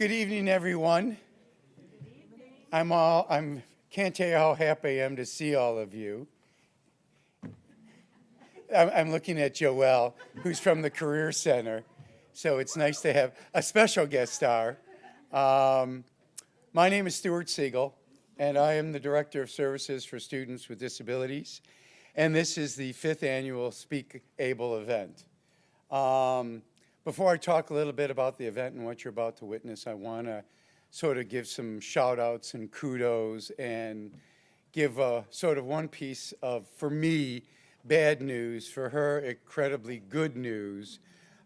Good evening, everyone. Can't tell you how happy I am to see all of you. I'm looking at Joelle, who's from the Career Center, so it's nice to have a special guest star. My name is Stuart Siegel, and I am the Director of Services for Students with Disabilities, and this is the 5th Annual SpeakABLE event. Before I talk a little bit about the event and what you're about to witness, I want to sort of give some shout outs and kudos and give sort of one piece of, for me, bad news, for her, incredibly good news.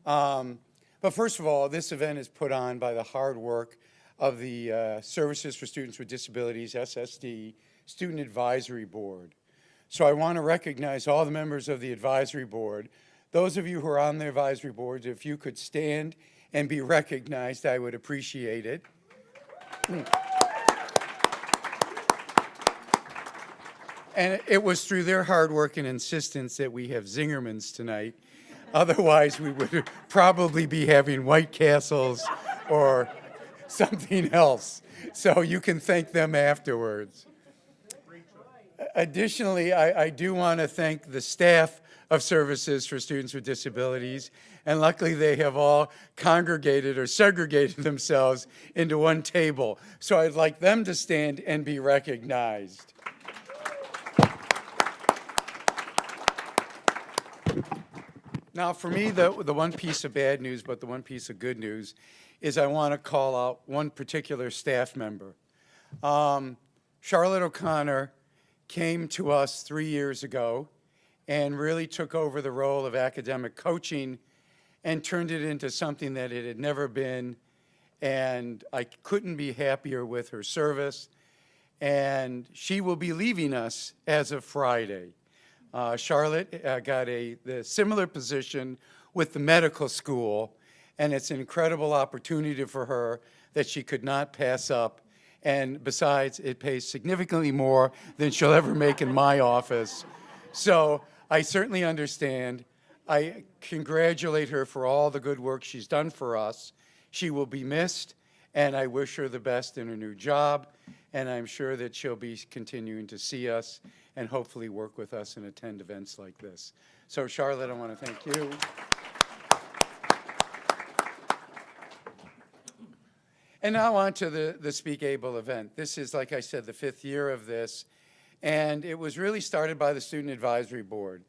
But first of all, this event is put on by the hard work of the Services for Students with Disabilities, SSD, Student Advisory Board. So I want to recognize all the members of the advisory board. Those of you who are on the advisory boards, if you could stand and be recognized, I would appreciate it. And it was through their hard work and insistence that we have Zingermans tonight. Otherwise, we would probably be having White Castles or something else. So you can thank them afterwards. Additionally, I do want to thank the staff of Services for Students with Disabilities, and luckily they have all congregated or segregated themselves into one table. So I'd like them to stand and be recognized. Now, for me, the one piece of bad news, but the one piece of good news, is I want to call out one particular staff member. Charlotte O'Connor came to us 3 years ago and really took over the role of academic coaching and turned it into something that it had never been. And I couldn't be happier with her service. And she will be leaving us as of Friday. Charlotte got the similar position with the medical school, and it's an incredible opportunity for her that she could not pass up. And besides, it pays significantly more than she'll ever make in my office. So I certainly understand. I congratulate her for all the good work she's done for us. She will be missed, and I wish her the best in her new job. And I'm sure that she'll be continuing to see us and hopefully work with us and attend events like this. So Charlotte, I want to thank you. And now on to the SpeakABLE event. This is, like I said, the 5th year of this, and it was really started by the Student Advisory Board.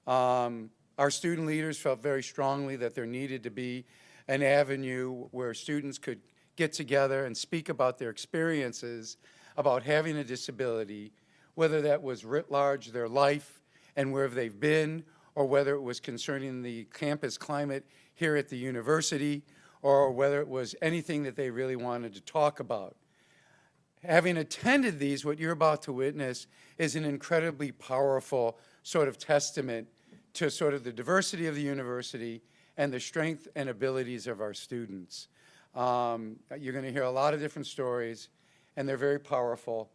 Our student leaders felt very strongly that there needed to be an avenue where students could get together and speak about their experiences about having a disability, whether that was writ large, their life, and where they've been, or whether it was concerning the campus climate here at the university, or whether it was anything that they really wanted to talk about. Having attended these, what you're about to witness is an incredibly powerful sort of testament to sort of the diversity of the university and the strength and abilities of our students. You're going to hear a lot of different stories, and they're very powerful.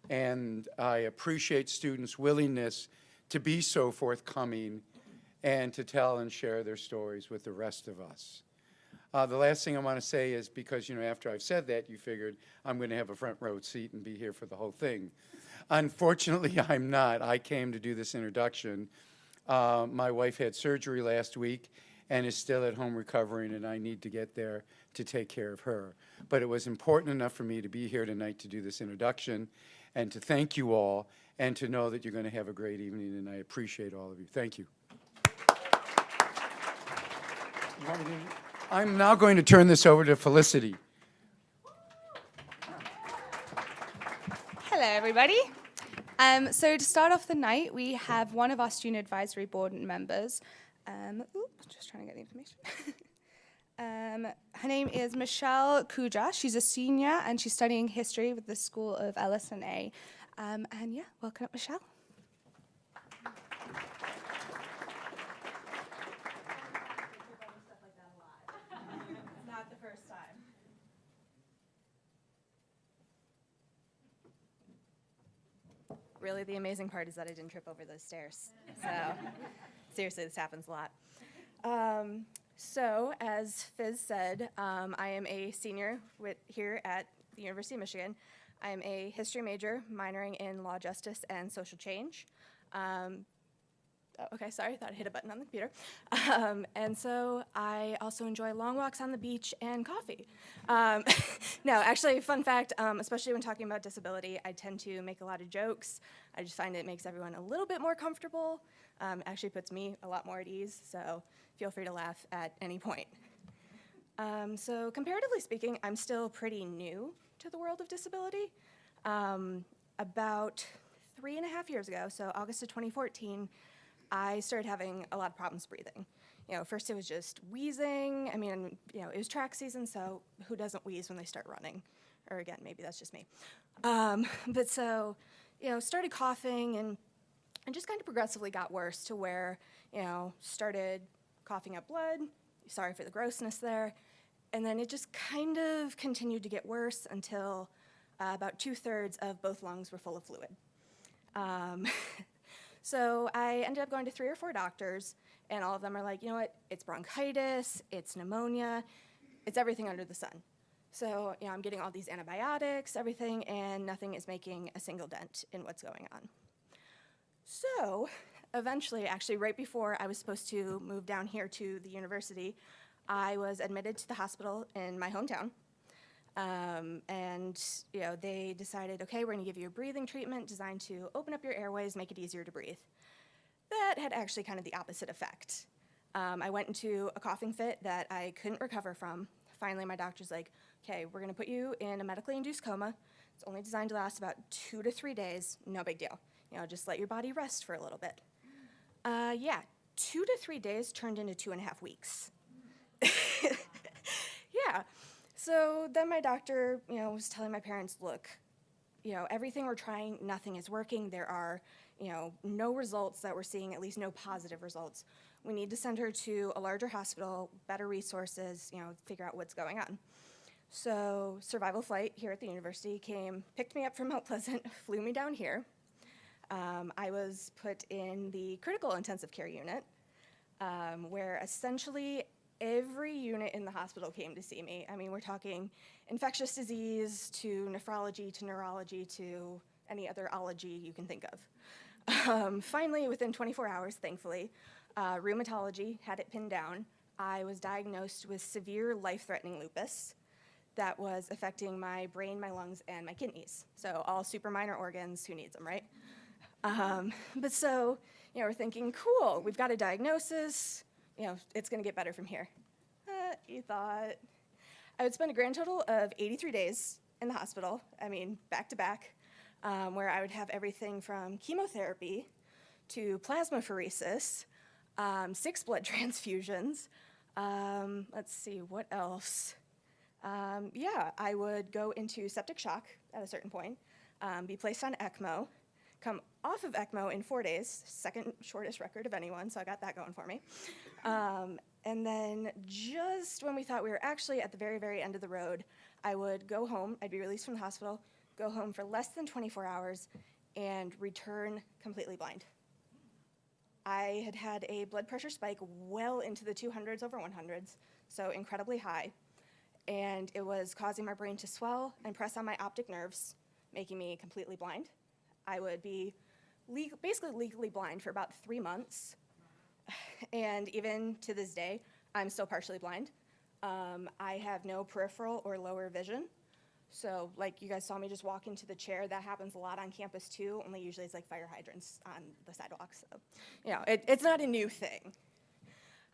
And I appreciate students' willingness to be so forthcoming and to tell and share their stories with the rest of us. The last thing I want to say is because, after I've said that, you figured I'm going to have a front row seat and be here for the whole thing. Unfortunately, I'm not. I came to do this introduction. My wife had surgery last week and is still at home recovering, and I need to get there to take care of her. But it was important enough for me to be here tonight to do this introduction and to thank you all and to know that you're going to have a great evening, and I appreciate all of you. Thank you. I'm now going to turn this over to Felicity. Hello, everybody. So to start off the night, we have one of our Student Advisory Board members. Just trying to get the information. Her name is Michelle Pooja. She's a senior, and she's studying history with the School of LS&A. And yeah, welcome up, Michelle. Not the first time. Really, the amazing part is that I didn't trip over those stairs. So, seriously, this happens a lot. So, as Fizz said, I am a senior here at the University of Michigan. I am a history major, minoring in law, justice, and social change. Okay, sorry, I thought I hit a button on the computer. And so I also enjoy long walks on the beach and coffee. No, actually, fun fact, especially when talking about disability, I tend to make a lot of jokes. I just find it makes everyone a little bit more comfortable. Actually puts me a lot more at ease, so feel free to laugh at any point. So comparatively speaking, I'm still pretty new to the world of disability. About 3.5 years ago, so August of 2014, I started having a lot of problems breathing. First it was just wheezing. I mean, it was track season, so who doesn't wheeze when they start running? Or again, maybe that's just me. But so, started coughing and just kind of progressively got worse to where, started coughing up blood. Sorry for the grossness there. And then it just kind of continued to get worse until about 2/3 of both lungs were full of fluid. So I ended up going to 3 or 4 doctors, and all of them are like, you know what, it's bronchitis, it's pneumonia, it's everything under the sun. So, I'm getting all these antibiotics, everything, and nothing is making a single dent in what's going on. So, eventually, actually right before I was supposed to move down here to the university, I was admitted to the hospital in my hometown. And they decided, okay, we're gonna give you a breathing treatment designed to open up your airways, make it easier to breathe. That had actually kind of the opposite effect. I went into a coughing fit that I couldn't recover from. Finally, my doctor's like, okay, we're gonna put you in a medically induced coma. It's only designed to last about 2 to 3 days, no big deal. Just let your body rest for a little bit. 2 to 3 days turned into 2.5 weeks. Yeah. So then my doctor, was telling my parents, look, everything we're trying, nothing is working. There are, no results that we're seeing, at least no positive results. We need to send her to a larger hospital, better resources, figure out what's going on. So Survival Flight here at the university came, picked me up from Mount Pleasant, flew me down here. I was put in the critical intensive care unit, where essentially every unit in the hospital came to see me. I mean, we're talking infectious disease to nephrology to neurology to any other ology you can think of. Finally, within 24 hours, thankfully, rheumatology had it pinned down. I was diagnosed with severe life-threatening lupus that was affecting my brain, my lungs, and my kidneys. So all super minor organs, who needs them, right? But so, we're thinking, cool, we've got a diagnosis, it's gonna get better from here. You thought. I would spend a grand total of 83 days in the hospital, back to back, where I would have everything from chemotherapy to plasmapheresis, 6 blood transfusions. Let's see, what else? I would go into septic shock at a certain point, be placed on ECMO, come off of ECMO in 4 days, second shortest record of anyone, so I got that going for me. And then just when we thought we were actually at the very, very end of the road, I would go home, I'd be released from the hospital, go home for less than 24 hours, and return completely blind. I had had a blood pressure spike well into the 200s over 100s, so incredibly high, and it was causing my brain to swell and press on my optic nerves, making me completely blind. I would be basically legally blind for about 3 months. And even to this day, I'm still partially blind. I have no peripheral or lower vision. So like you guys saw me just walk into the chair, that happens a lot on campus too, only usually it's like fire hydrants on the sidewalks. So, it's not a new thing.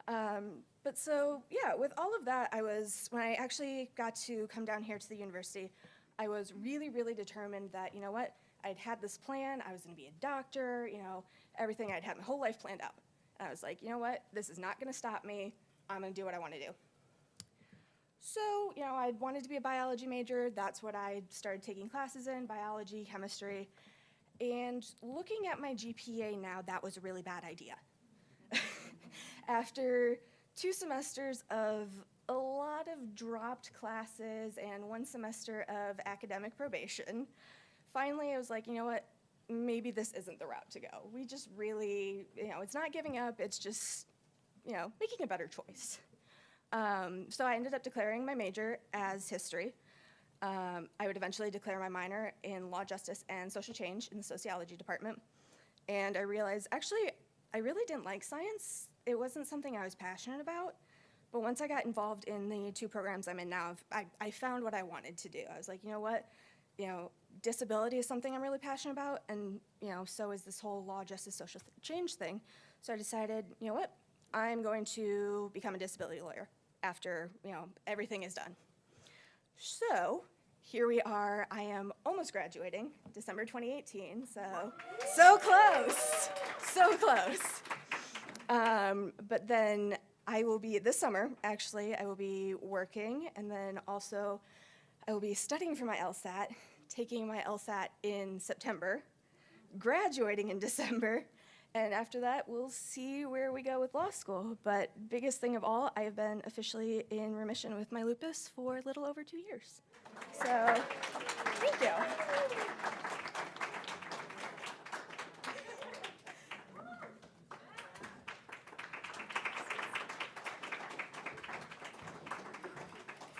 But so, with all of that, when I actually got to come down here to the university, I was really, really determined that, I'd had this plan, I was gonna be a doctor, everything, I'd had my whole life planned out. And I was like, this is not gonna stop me, I'm gonna do what I wanna do. So, I wanted to be a biology major, that's what I started taking classes in, biology, chemistry, and looking at my GPA now, that was a really bad idea. After 2 semesters of a lot of dropped classes and 1 semester of academic probation, finally I was like, maybe this isn't the route to go. We just really, it's not giving up, it's just, making a better choice. So I ended up declaring my major as history. I would eventually declare my minor in law, justice, and social change in the sociology department. And I realized, actually, I really didn't like science. It wasn't something I was passionate about. But once I got involved in the 2 programs I'm in now, I found what I wanted to do. I was like, you know what? Disability is something I'm really passionate about, and, so is this whole law, justice, social change thing. So I decided, you know what? I'm going to become a disability lawyer after, everything is done. So here we are. I am almost graduating, December 2018, so close, so close. But then I will be, this summer, actually, I will be working, and then also I will be studying for my LSAT, taking my LSAT in September, graduating in December, and after that, we'll see where we go with law school. But biggest thing of all, I have been officially in remission with my lupus for a little over 2 years. So, thank you.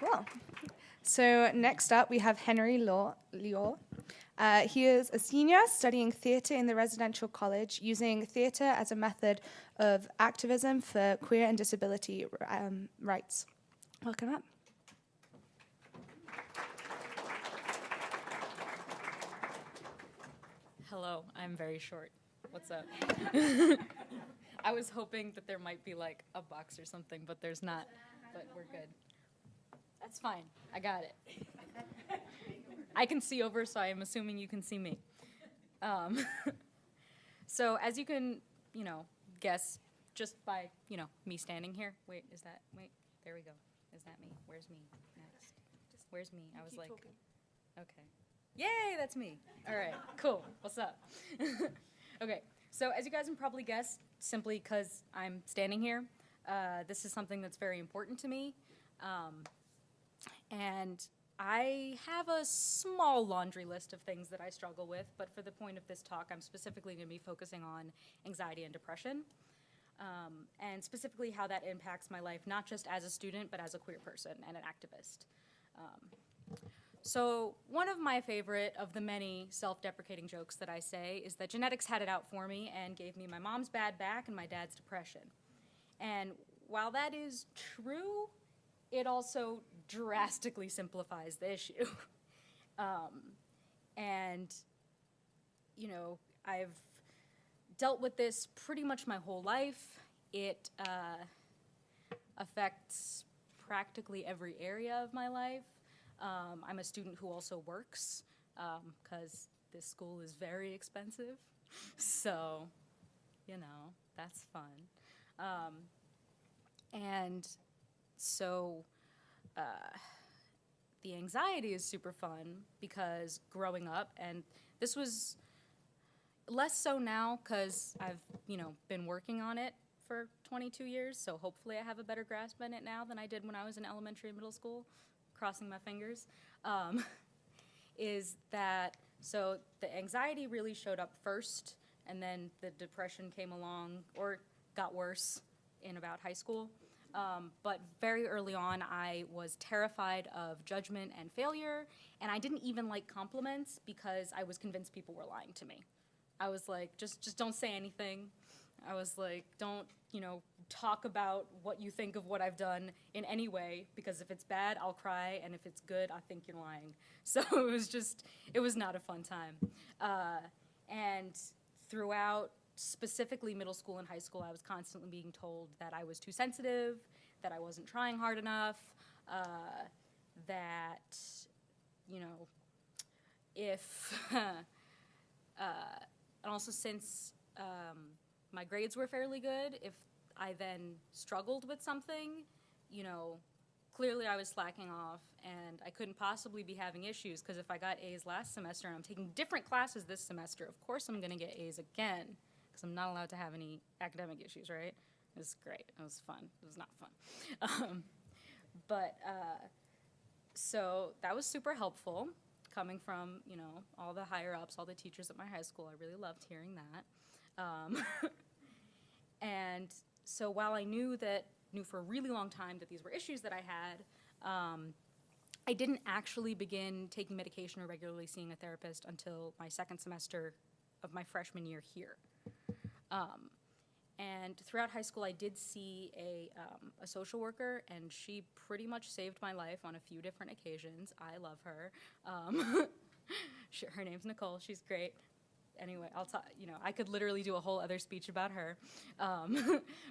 Cool. So next up, we have Henry Lior. He is a senior studying theatre in the residential college, using theatre as a method of activism for queer and disability rights. Welcome up. Hello, I'm very short. What's up? I was hoping that there might be like a box or something, but there's not. But we're good. That's fine. I got it. I can see over, so I am assuming you can see me. So as you can, guess just by, me standing here. Wait, there we go. Is that me? Where's me next? Where's me? I was like, okay. Yay, that's me. All right, cool. What's up? Okay, so as you guys can probably guess, simply because I'm standing here, this is something that's very important to me. And I have a small laundry list of things that I struggle with, but for the point of this talk, I'm specifically going to be focusing on anxiety and depression, and specifically how that impacts my life, not just as a student, but as a queer person and an activist. So one of my favorite of the many self-deprecating jokes that I say is that genetics had it out for me and gave me my mom's bad back and my dad's depression. And while that is true, it also drastically simplifies the issue. And, I've dealt with this pretty much my whole life. It affects practically every area of my life. I'm a student who also works, because this school is very expensive. So, that's fun. And so the anxiety is super fun because growing up, and this was less so now because I've, been working on it for 22 years, so hopefully I have a better grasp on it now than I did when I was in elementary and middle school, crossing my fingers, is that, so the anxiety really showed up first, and then the depression came along, or got worse in about high school. But very early on, I was terrified of judgment and failure, and I didn't even like compliments because I was convinced people were lying to me. I was like, just don't say anything. I was like, don't, talk about what you think of what I've done in any way, because if it's bad, I'll cry, and if it's good, I think you're lying. So it was not a fun time. And throughout specifically middle school and high school, I was constantly being told that I was too sensitive, that I wasn't trying hard enough, that, if, and also since my grades were fairly good, if I then struggled with something, clearly I was slacking off, and I couldn't possibly be having issues, because if I got A's last semester and I'm taking different classes this semester, of course I'm going to get A's again, because I'm not allowed to have any academic issues, right? It was great. It was fun. It was not fun. So that was super helpful, coming from, all the higher-ups, all the teachers at my high school. I really loved hearing that. And So while I knew for a really long time that these were issues that I had, I didn't actually begin taking medication or regularly seeing a therapist until my second semester of my freshman year here. And throughout high school, I did see a social worker, and she pretty much saved my life on a few different occasions. I love her. Her name's Nicole. She's great. Anyway, I'll talk. I could literally do a whole other speech about her,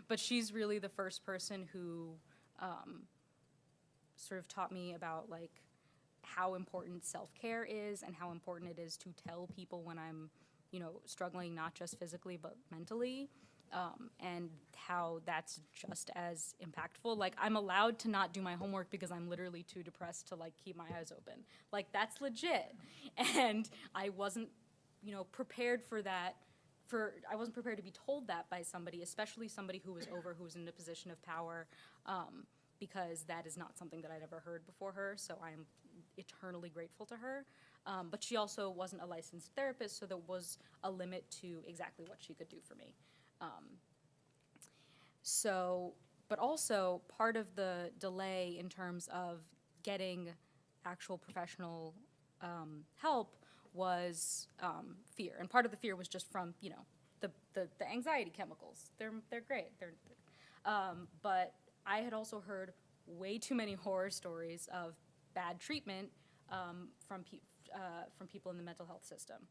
but she's really the first person who sort of taught me about like how important self-care is and how important it is to tell people when I'm, struggling not just physically but mentally, and how that's just as impactful. Like, I'm allowed to not do my homework because I'm literally too depressed to like keep my eyes open. Like, that's legit, and I wasn't prepared for that. I wasn't prepared to be told that by somebody, especially somebody who was in a position of power, because that is not something that I'd ever heard before her, so I am eternally grateful to her. But she also wasn't a licensed therapist, so there was a limit to exactly what she could do for me. But also, part of the delay in terms of getting actual professional help was fear, and part of the fear was just from the anxiety chemicals. They're great. But I had also heard way too many horror stories of bad treatment from people in the mental health system,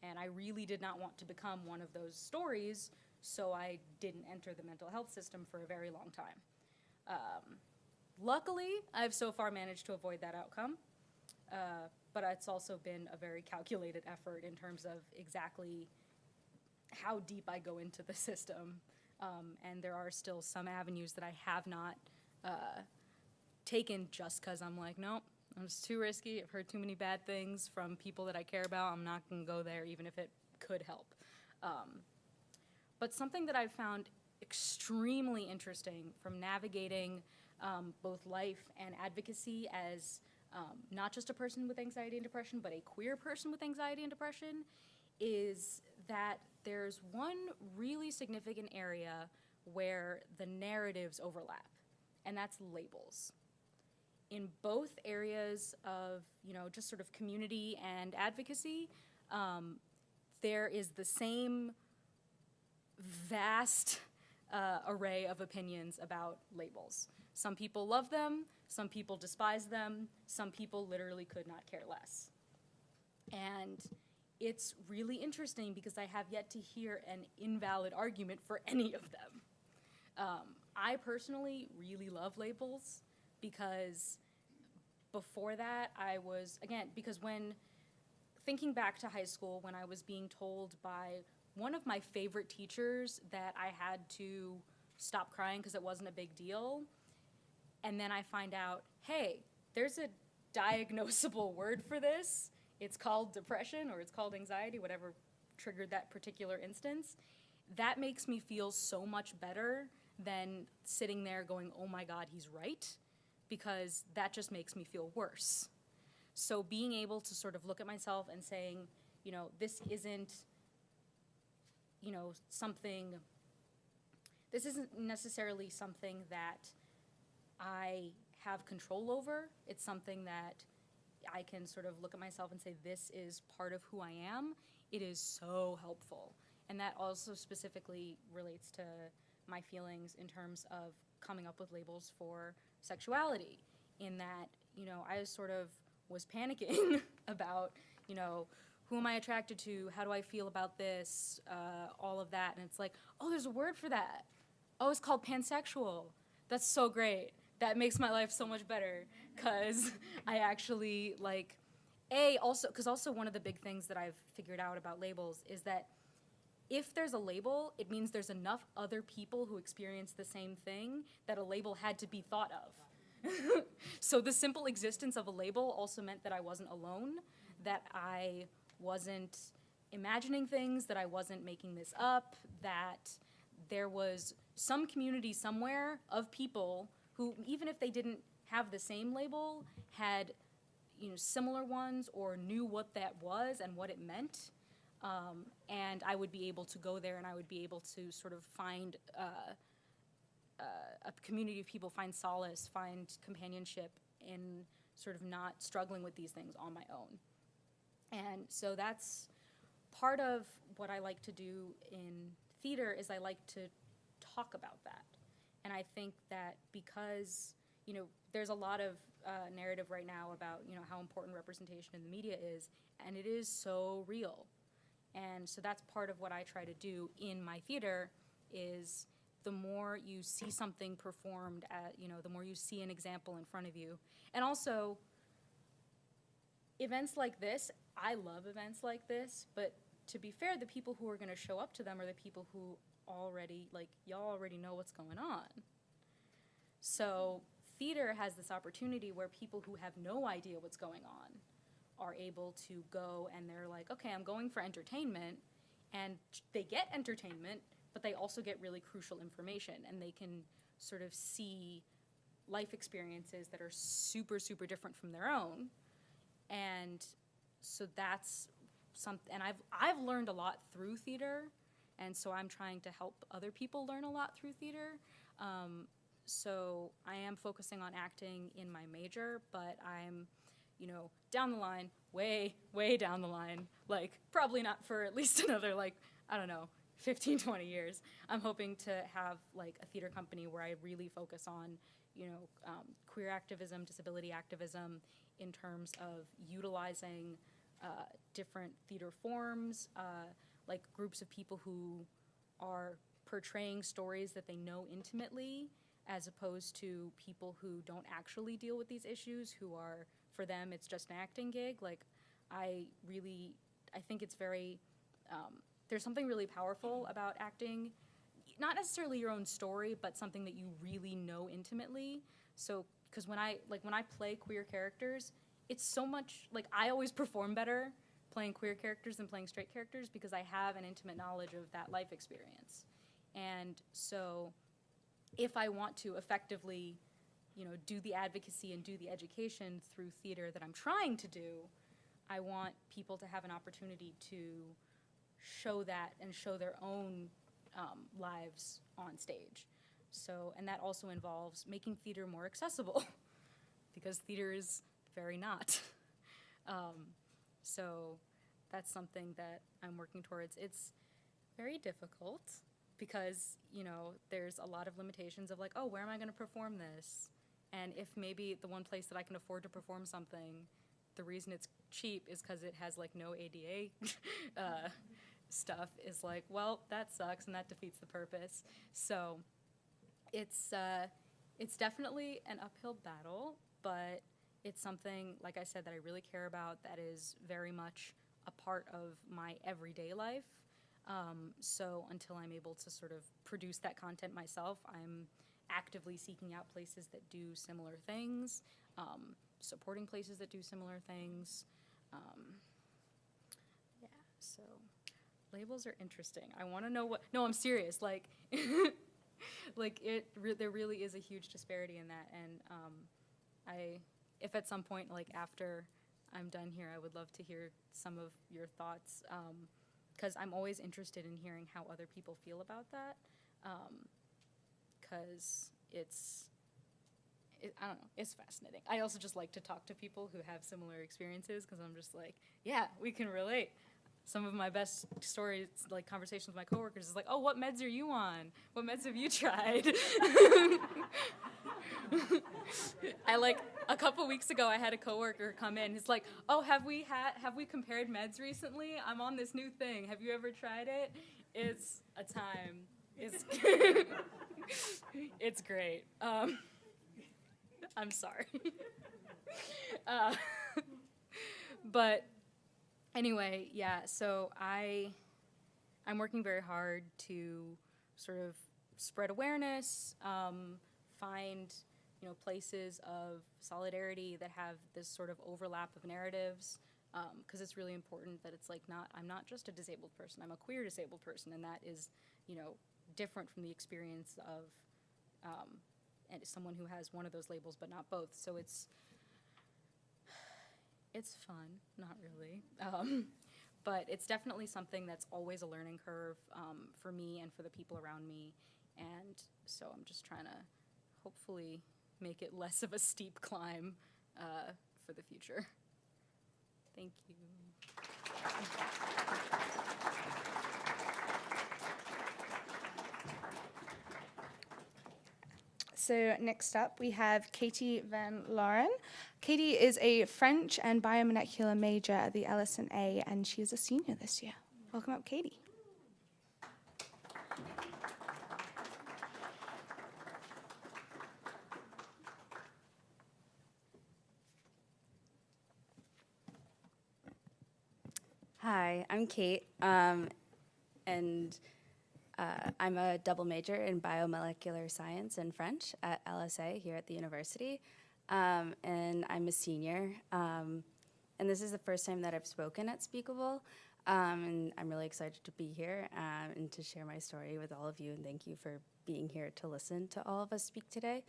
and I really did not want to become one of those stories, so I didn't enter the mental health system for a very long time. Luckily, I've so far managed to avoid that outcome. But it's also been a very calculated effort in terms of exactly how deep I go into the system. And there are still some avenues that I have not taken just because I'm like, nope, it's too risky. I've heard too many bad things from people that I care about. I'm not going to go there even if it could help. But something that I've found extremely interesting from navigating both life and advocacy as not just a person with anxiety and depression, but a queer person with anxiety and depression, is that there's one really significant area where the narratives overlap, and that's labels. In both areas of, just sort of community and advocacy, there is the same vast array of opinions about labels. Some people love them, some people despise them, some people literally could not care less. And it's really interesting because I have yet to hear an invalid argument for any of them. I personally really love labels because before that because when thinking back to high school, when I was being told by one of my favorite teachers that I had to stop crying because it wasn't a big deal, and then I find out, hey, there's a diagnosable word for this. It's called depression or it's called anxiety, whatever triggered that particular instance. That makes me feel so much better than sitting there going, oh my God, he's right, because that just makes me feel worse. So being able to sort of look at myself and saying, this isn't necessarily something that I have control over. It's something that I can sort of look at myself and say, this is part of who I am. It is so helpful. And that also specifically relates to my feelings in terms of coming up with labels for sexuality, in that, I sort of was panicking about, who am I attracted to? How do I feel about this? All of that. And it's like, oh, there's a word for that. Oh, it's called pansexual. That's so great. That makes my life so much better, because I actually also one of the big things that I've figured out about labels is that if there's a label, it means there's enough other people who experience the same thing that a label had to be thought of. So the simple existence of a label also meant that I wasn't alone, that I wasn't imagining things, that I wasn't making this up, that there was some community somewhere of people who, even if they didn't have the same label, had similar ones or knew what that was and what it meant. And I would be able to go there and I would be able to sort of find community of people find solace, find companionship in sort of not struggling with these things on my own. And so that's part of what I like to do in theater is I like to talk about that. And I think that because, you know, there's a lot of narrative right now about, you know, how important representation in the media is, and it is so real. And so that's part of what I try to do in my theater is the more you see something performed at, you know, the more you see an example in front of you. And also, events like this, I love events like this, but to be fair, the people who are going to show up to them are the people who already, like, y'all already know what's going on. So theater has this opportunity where people who have no idea what's going on are able to go and they're like, okay, I'm going for entertainment, and they get entertainment, but they also get really crucial information, and they can sort of see life experiences that are super, super different from their own. And so that's something, and I've learned a lot through theater, and so I'm trying to help other people learn a lot through theater. So I am focusing on acting in my major, but I'm, you know, down the line, way, way down the line, like probably not for at least another, like, I don't know, 15, 20 years. I'm hoping to have like a theater company where I really focus on, you know, queer activism, disability activism in terms of utilizing different theater forms, like groups of people who are portraying stories that they know intimately, as opposed to people who don't actually deal with these issues, who are, for them, it's just an acting gig. Like, I think it's very, there's something really powerful about acting, not necessarily your own story, but something that you really know intimately. So, because when I play queer characters, it's so much, like, I always perform better playing queer characters than playing straight characters because I have an intimate knowledge of that life experience. And so if I want to effectively, you know, do the advocacy and do the education through theater that I'm trying to do, I want people to have an opportunity to show that and show their own lives on stage. So, and that also involves making theater more accessible because theater is very not. So that's something that I'm working towards. It's very difficult because, you know, there's a lot of limitations of like, oh, where am I going to perform this? And if maybe the one place that I can afford to perform something, the reason it's cheap is because it has like no ADA stuff, is like, well, that sucks and that defeats the purpose. So it's definitely an uphill battle, but it's something, like I said, that I really care about, that is very much a part of my everyday life. So until I'm able to sort of produce that content myself, I'm actively seeking out places that do similar things, supporting places that do similar things. Yeah, so labels are interesting. I want to know what, no, I'm serious, like, like there really is a huge disparity in that, and if at some point, like after I'm done here, I would love to hear some of your thoughts, because I'm always interested in hearing how other people feel about that, because I don't know, it's fascinating. I also just like to talk to people who have similar experiences, because I'm just like, yeah, we can relate. Some of my best stories, like conversations with my coworkers, is like, oh, what meds are you on? What meds have you tried? A couple weeks ago, I had a coworker come in. He's like, oh, have we compared meds recently? I'm on this new thing. Have you ever tried it? It's a time. It's great. I'm sorry. But anyway, yeah, so I'm working very hard to sort of spread awareness, find, you know, places of solidarity that have this sort of overlap of narratives, because it's really important that it's like I'm not just a disabled person, I'm a queer disabled person, and that is, you know, different from the experience of and someone who has one of those labels but not both. So it's fun, not really, but it's definitely something that's always a learning curve for me and for the people around me, and so I'm just trying to hopefully make it less of a steep climb for the future. Thank you. So next up, we have Katie Van Lauren. Katie is a French and biomolecular major at the LS&A, and she is a senior this year. Welcome up, Katie. Hi, I'm Kate, and I'm a double major in biomolecular science and French at LSA here at the university, and I'm a senior. And this is the first time that I've spoken at SpeakABLE, and I'm really excited to be here and to share my story with all of you, and thank you for being here to listen to all of us speak today.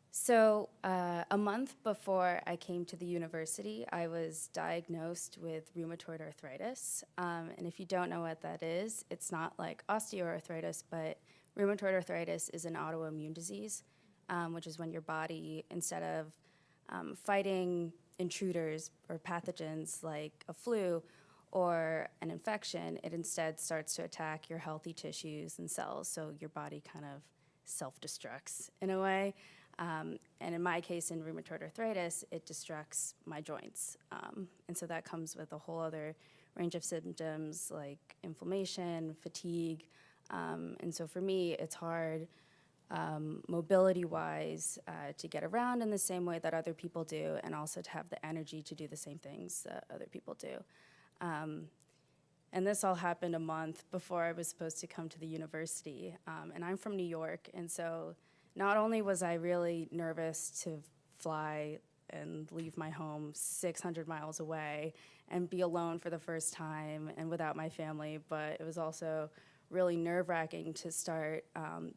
So a month before I came to the university, I was diagnosed with rheumatoid arthritis. And if you don't know what that is, it's not like osteoarthritis, but rheumatoid arthritis is an autoimmune disease, which is when your body, instead of fighting intruders or pathogens like a flu or an infection, it instead starts to attack your healthy tissues and cells. So your body kind of self-destructs in a way. And in my case, in rheumatoid arthritis, it destructs my joints. And so that comes with a whole other range of symptoms like inflammation, fatigue. And so for me, it's hard mobility-wise to get around in the same way that other people do, and also to have the energy to do the same things that other people do. And this all happened a month before I was supposed to come to the university. And I'm from New York, and so not only was I really nervous to fly and leave my home 600 miles away and be alone for the first time and without my family, but it was also really nerve-wracking to start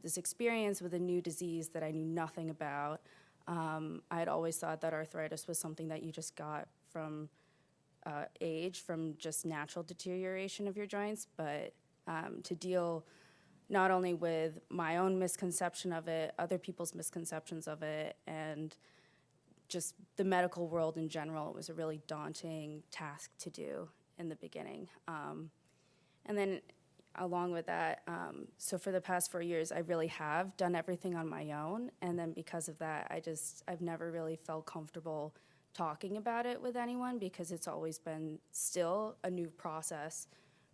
this experience with a new disease that I knew nothing about. I had always thought that arthritis was something that you just got from age, from just natural deterioration of your joints, but to deal not only with my own misconception of it, other people's misconceptions of it, and just the medical world in general, it was a really daunting task to do in the beginning. And then along with that, so for the past 4 years, I really have done everything on my own, and then because of that, I've never really felt comfortable talking about it with anyone because it's always been still a new process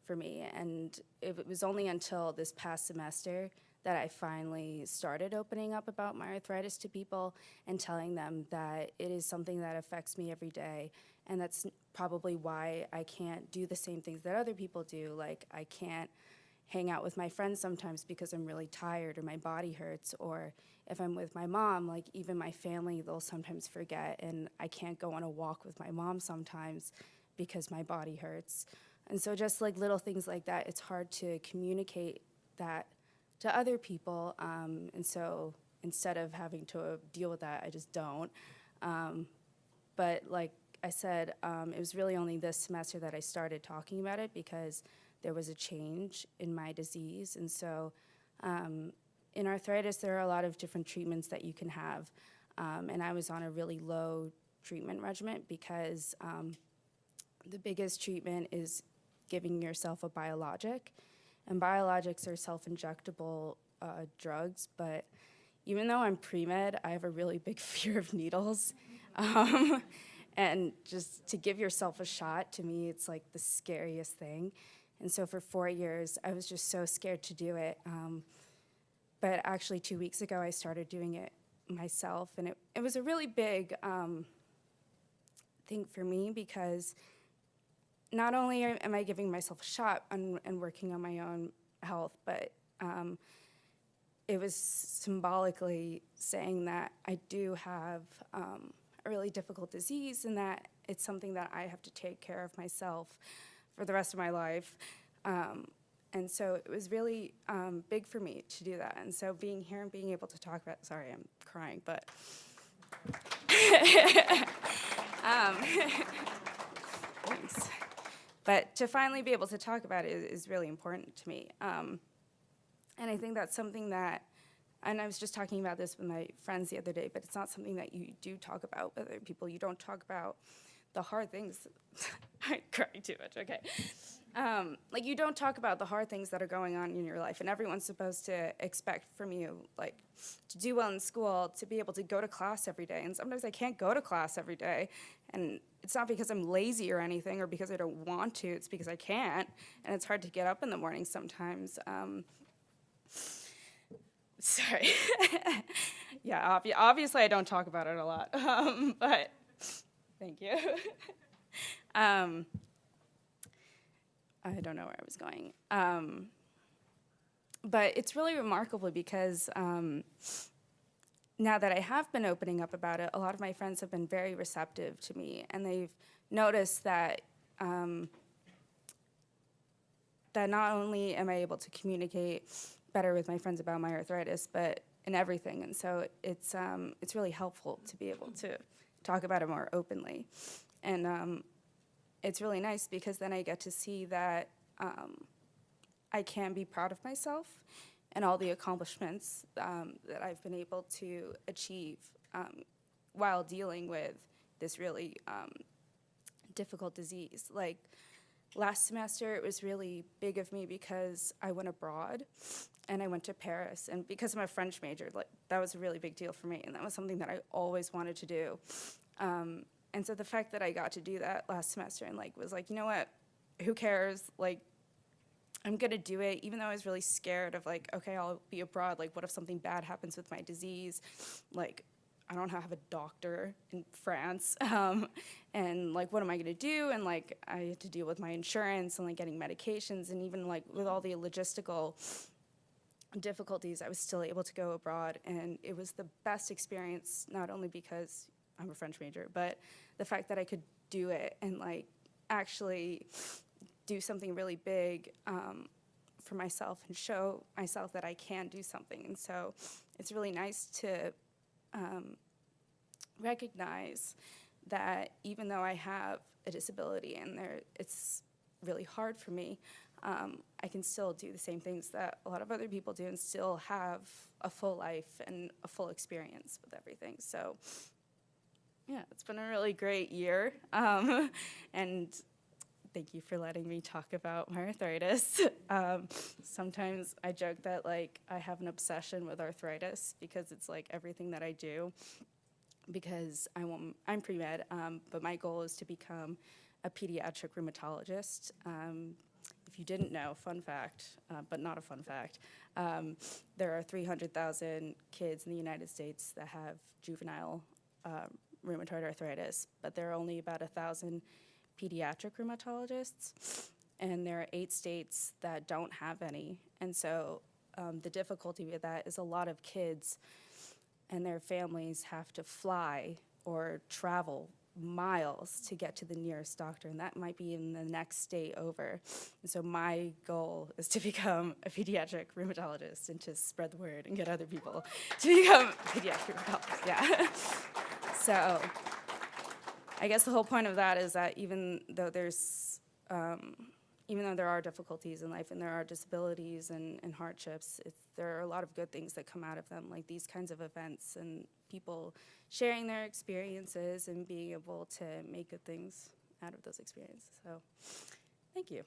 for me. And it was only until this past semester that I finally started opening up about my arthritis to people and telling them that it is something that affects me every day. And that's probably why I can't do the same things that other people do. Like, I can't hang out with my friends sometimes because I'm really tired or my body hurts, or if I'm with my mom, like even my family, they'll sometimes forget, and I can't go on a walk with my mom sometimes because my body hurts. And so just like little things like that, it's hard to communicate that to other people. And so instead of having to deal with that, I just don't. But like I said, it was really only this semester that I started talking about it because there was a change in my disease. And so in arthritis, there are a lot of different treatments that you can have. And I was on a really low treatment regimen because the biggest treatment is giving yourself a biologic. And biologics are self-injectable drugs, but even though I'm pre-med, I have a really big fear of needles. And just to give yourself a shot, to me, it's like the scariest thing. And so for 4 years, I was just so scared to do it. But actually 2 weeks ago, I started doing it myself, and it was a really big thing for me because not only am I giving myself a shot and working on my own health, but it was symbolically saying that I do have a really difficult disease and that it's something that I have to take care of myself for the rest of my life. And so it was really big for me to do that. And so being here and being able to talk about, sorry, I'm crying, but thanks. But to finally be able to talk about it is really important to me. And I think that's something that and I was just talking about this with my friends the other day, but it's not something that you do talk about with other people. You don't talk about the hard things. I cried too much, okay. Like, you don't talk about the hard things that are going on in your life, and everyone's supposed to expect from you, like, to do well in school, to be able to go to class every day, and sometimes I can't go to class every day, and it's not because I'm lazy or anything, or because I don't want to, it's because I can't, and it's hard to get up in the morning sometimes. Sorry. Yeah, obviously I don't talk about it a lot, but thank you. I don't know where I was going. But it's really remarkable because now that I have been opening up about it, a lot of my friends have been very receptive to me, and they've noticed that that not only am I able to communicate better with my friends about my arthritis, but in everything. And so it's really helpful to be able to talk about it more openly. And it's really nice because then I get to see that I can be proud of myself and all the accomplishments that I've been able to achieve while dealing with this really difficult disease. Like, last semester, it was really big of me because I went abroad and I went to Paris. And because I'm a French major, like, that was a really big deal for me. And that was something that I always wanted to do. And so the fact that I got to do that last semester and, like, was like, you know what, who cares? Like, I'm gonna do it, even though I was really scared of, like, okay, I'll be abroad. Like, what if something bad happens with my disease? Like, I don't have a doctor in France, and, like, what am I gonna do? And, like, I had to deal with my insurance and, like, getting medications, and even, like, with all the logistical difficulties, I was still able to go abroad, and it was the best experience, not only because I'm a French major, but the fact that I could do it and, like, actually do something really big for myself and show myself that I can do something. And so it's really nice to recognize that even though I have a disability and it's really hard for me, I can still do the same things that a lot of other people do and still have a full life and a full experience with everything. So yeah, it's been a really great year. And thank you for letting me talk about my arthritis. Sometimes I joke that, like, I have an obsession with arthritis because it's, like, everything that I do, because I'm pre-med, but my goal is to become a pediatric rheumatologist. If you didn't know, fun fact, but not a fun fact, there are 300,000 kids in the United States that have juvenile rheumatoid arthritis, but there are only about 1,000 pediatric rheumatologists, and there are 8 states that don't have any. And so the difficulty with that is a lot of kids and their families have to fly or travel miles to get to the nearest doctor, and that might be in the next state over. And so my goal is to become a pediatric rheumatologist and to spread the word and get other people to become pediatric rheumatologists. Yeah. So I guess the whole point of that is that even though there are difficulties in life and there are disabilities and hardships, there are a lot of good things that come out of them, like these kinds of events and people sharing their experiences and being able to make good things out of those experiences. So, thank you.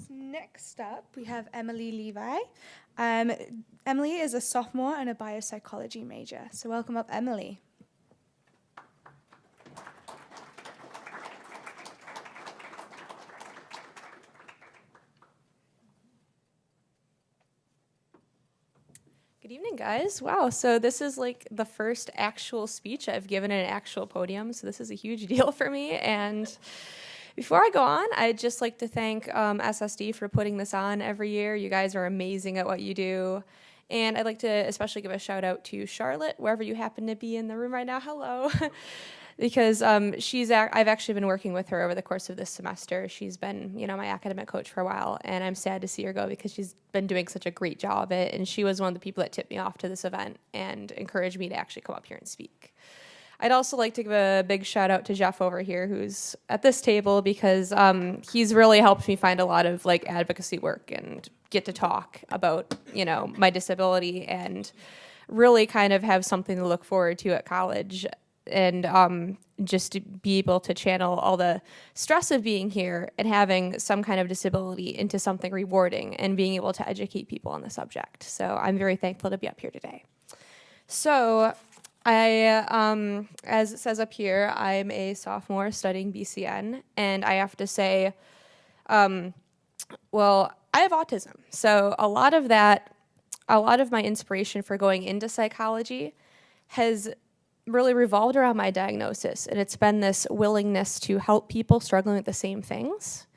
Next up, we have Emily Levi. Emily is a sophomore and a biopsychology major. So welcome up, Emily. Good evening, guys. Wow, so this is like the first actual speech I've given at an actual podium, so this is a huge deal for me. And before I go on, I'd just like to thank SSD for putting this on every year. You guys are amazing at what you do. And I'd like to especially give a shout out to Charlotte, wherever you happen to be in the room right now. Hello. Because I've actually been working with her over the course of this semester. She's been, my academic coach for a while, and I'm sad to see her go because she's been doing such a great job at it, and she was one of the people that tipped me off to this event and encouraged me to actually come up here and speak. I'd also like to give a big shout out to Jeff over here, who's at this table, because he's really helped me find a lot of like advocacy work and get to talk about, my disability and really kind of have something to look forward to at college, and just to be able to channel all the stress of being here and having some kind of disability into something rewarding and being able to educate people on the subject. So I'm very thankful to be up here today. So as it says up here, I'm a sophomore studying BCN, and I have to say, well, I have autism. So a lot of my inspiration for going into psychology has really revolved around my diagnosis, and it's been this willingness to help people struggling with the same things.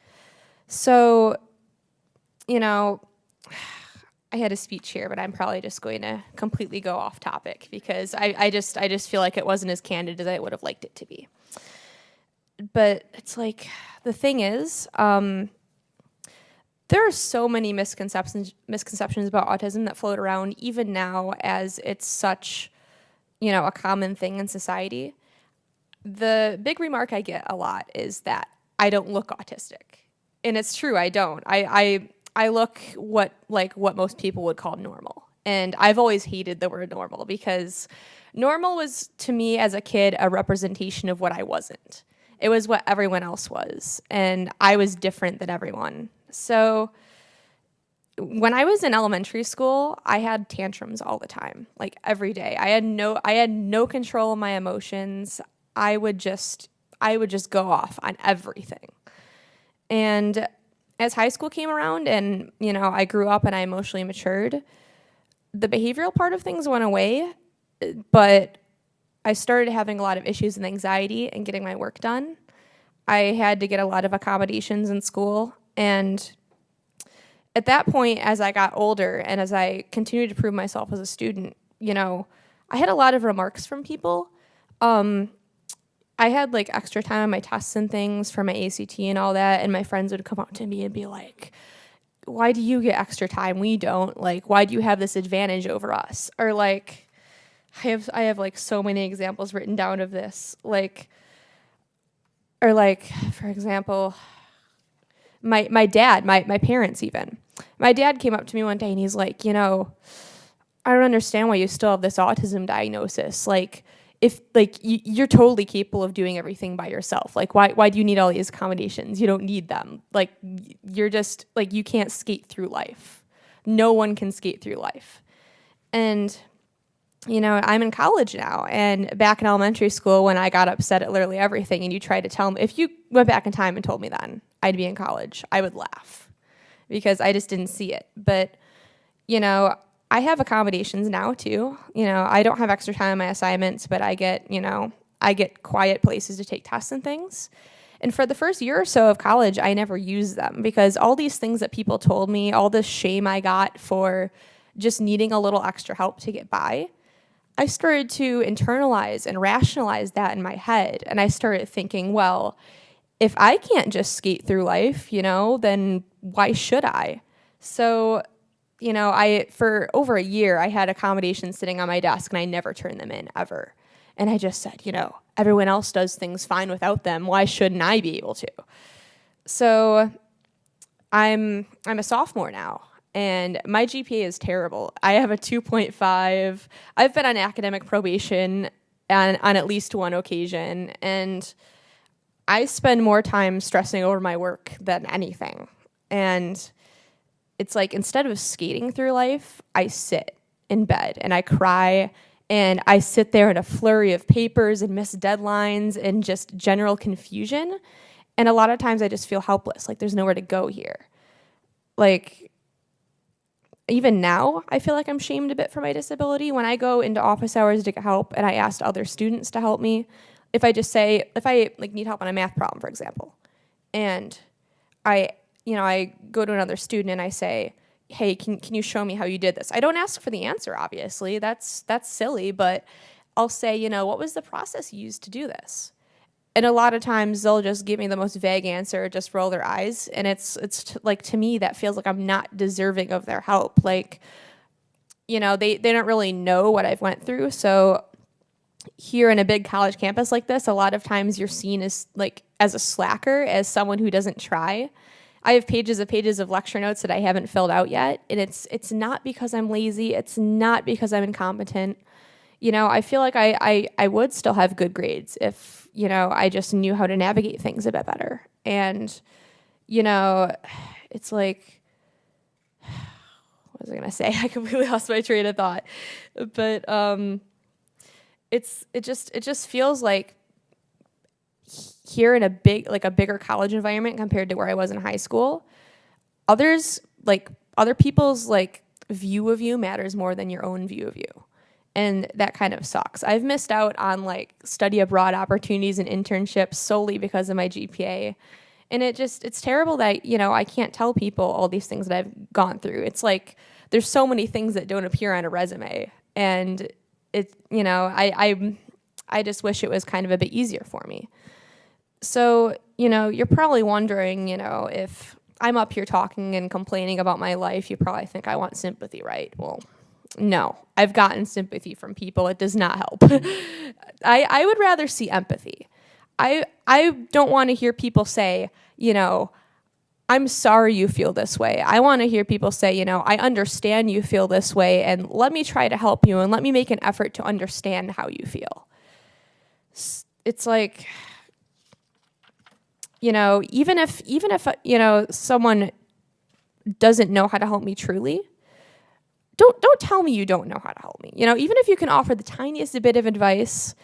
So, I had a speech here, but I'm probably just going to completely go off topic because I just feel like it wasn't as candid as I would have liked it to be. But it's like, the thing is, there are so many misconceptions about autism that float around even now, as it's such, a common thing in society. The big remark I get a lot is that I don't look autistic. And it's true, I don't. I look what most people would call normal. And I've always hated the word normal, because normal was, to me as a kid, a representation of what I wasn't. It was what everyone else was, and I was different than everyone. So when I was in elementary school, I had tantrums all the time, like every day. I had no control of my emotions. I would just go off on everything. And as high school came around and, I grew up and I emotionally matured, the behavioral part of things went away, but I started having a lot of issues with anxiety and getting my work done. I had to get a lot of accommodations in school, and at that point, as I got older and as I continued to prove myself as a student, I had a lot of remarks from people. I had like extra time on my tests and things for my ACT and all that, and my friends would come up to me and be like, why do you get extra time? We don't. Like, why do you have this advantage over us? Or like, I have like so many examples written down of this. Like, for example, my dad, my parents even. My dad came up to me one day and he's like, I don't understand why you still have this autism diagnosis. Like, if you're totally capable of doing everything by yourself, like why do you need all these accommodations? You don't need them. Like, you're just like, you can't skate through life. No one can skate through life. And I'm in college now, and back in elementary school when I got upset at literally everything, and you tried to tell me, if you went back in time and told me then I'd be in college, I would laugh because I just didn't see it. But I have accommodations now too. I don't have extra time on my assignments, but I get quiet places to take tests and things. And for the first year or so of college, I never used them because all these things that people told me, all this shame I got for just needing a little extra help to get by, I started to internalize and rationalize that in my head. And I started thinking, well, if I can't just skate through life, then why should I? So for over a year, I had accommodations sitting on my desk and I never turned them in ever. And I just said, everyone else does things fine without them. Why shouldn't I be able to? So I'm a sophomore now, and my GPA is terrible. I have a 2.5. I've been on academic probation on at least one occasion, and I spend more time stressing over my work than anything. And it's like, instead of skating through life, I sit in bed and I cry, and I sit there in a flurry of papers and missed deadlines and just general confusion. And a lot of times I just feel helpless, like there's nowhere to go here. Like, even now, I feel like I'm shamed a bit for my disability. When I go into office hours to get help and I ask other students to help me, if I need help on a math problem, for example, and I go to another student and I say, hey, can you show me how you did this? I don't ask for the answer, obviously. That's silly, but I'll say, what was the process you used to do this? And a lot of times they'll just give me the most vague answer, just roll their eyes. And it's like, to me, that feels like I'm not deserving of their help. Like, they don't really know what I've went through. So here in a big college campus like this, a lot of times you're seen as like as a slacker, as someone who doesn't try. I have pages of lecture notes that I haven't filled out yet, and it's not because I'm lazy, it's not because I'm incompetent. You know, I feel like I would still have good grades if, you know, I just knew how to navigate things a bit better. And, you know, it's like, what was I gonna say? I completely lost my train of thought. But it just feels like here in a bigger college environment compared to where I was in high school, other people's like view of you matters more than your own view of you. And that kind of sucks. I've missed out on like study abroad opportunities and internships solely because of my GPA. And it's terrible that, you know, I can't tell people all these things that I've gone through. It's like there's so many things that don't appear on a resume. And it, you know, I just wish it was kind of a bit easier for me. So, you know, you're probably wondering, you know, if I'm up here talking and complaining about my life, you probably think I want sympathy, right? Well, no, I've gotten sympathy from people. It does not help. I would rather see empathy. I don't want to hear people say, you know, I'm sorry you feel this way. I want to hear people say, you know, I understand you feel this way, and let me try to help you, and let me make an effort to understand how you feel. It's like, you know, even if you know, someone doesn't know how to help me truly, don't tell me you don't know how to help me. You know, even if you can offer the tiniest bit of advice,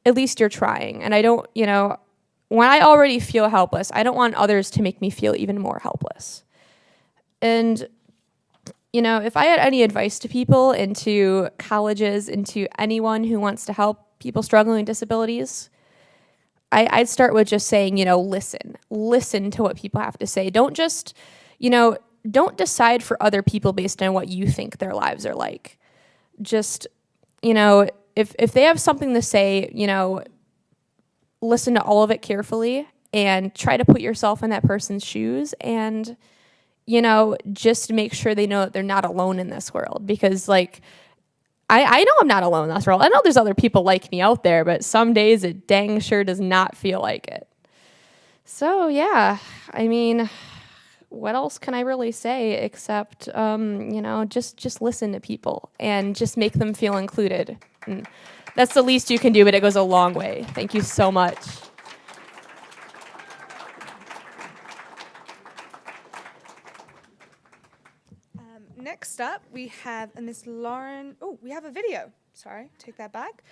at least you're trying. And I don't, you know, when I already feel helpless, I don't want others to make me feel even more helpless. And, you know, if I had any advice to people, into colleges, into anyone who wants to help people struggling with disabilities, I'd start with just saying, you know, listen to what people have to say. Don't just, you know, don't decide for other people based on what you think their lives are like. Just, you know, if they have something to say, you know, listen to all of it carefully and try to put yourself in that person's shoes, and, you know, just make sure they know that they're not alone in this world. Because, like, I know I'm not alone in this world. I know there's other people like me out there, but some days it dang sure does not feel like it. So, yeah, I mean, what else can I really say except, you know, just listen to people and just make them feel included. And that's the least you can do, but it goes a long way. Thank you so much. Next up, we have Miss Lauren. Oh, we have a video. Sorry, take that back.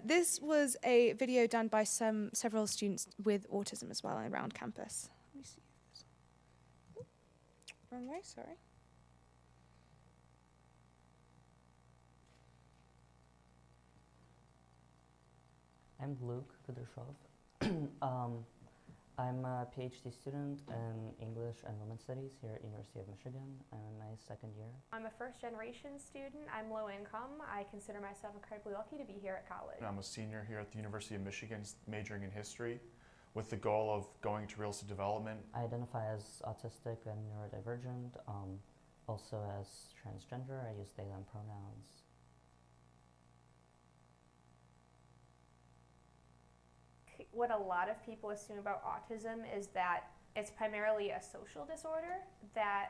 This was a video done by several students with autism as well around campus. Let me see. Wrong way, sorry. I'm Luke Kudryshov. I'm a PhD student in English and Women's Studies here at University of Michigan. I'm in my second year. I'm a first-generation student. I'm low income. I consider myself incredibly lucky to be here at college. I'm a senior here at the University of Michigan, majoring in history, with the goal of going to real estate development. I identify as autistic and neurodivergent, also as transgender. I use they, them pronouns. What a lot of people assume about autism is that it's primarily a social disorder, that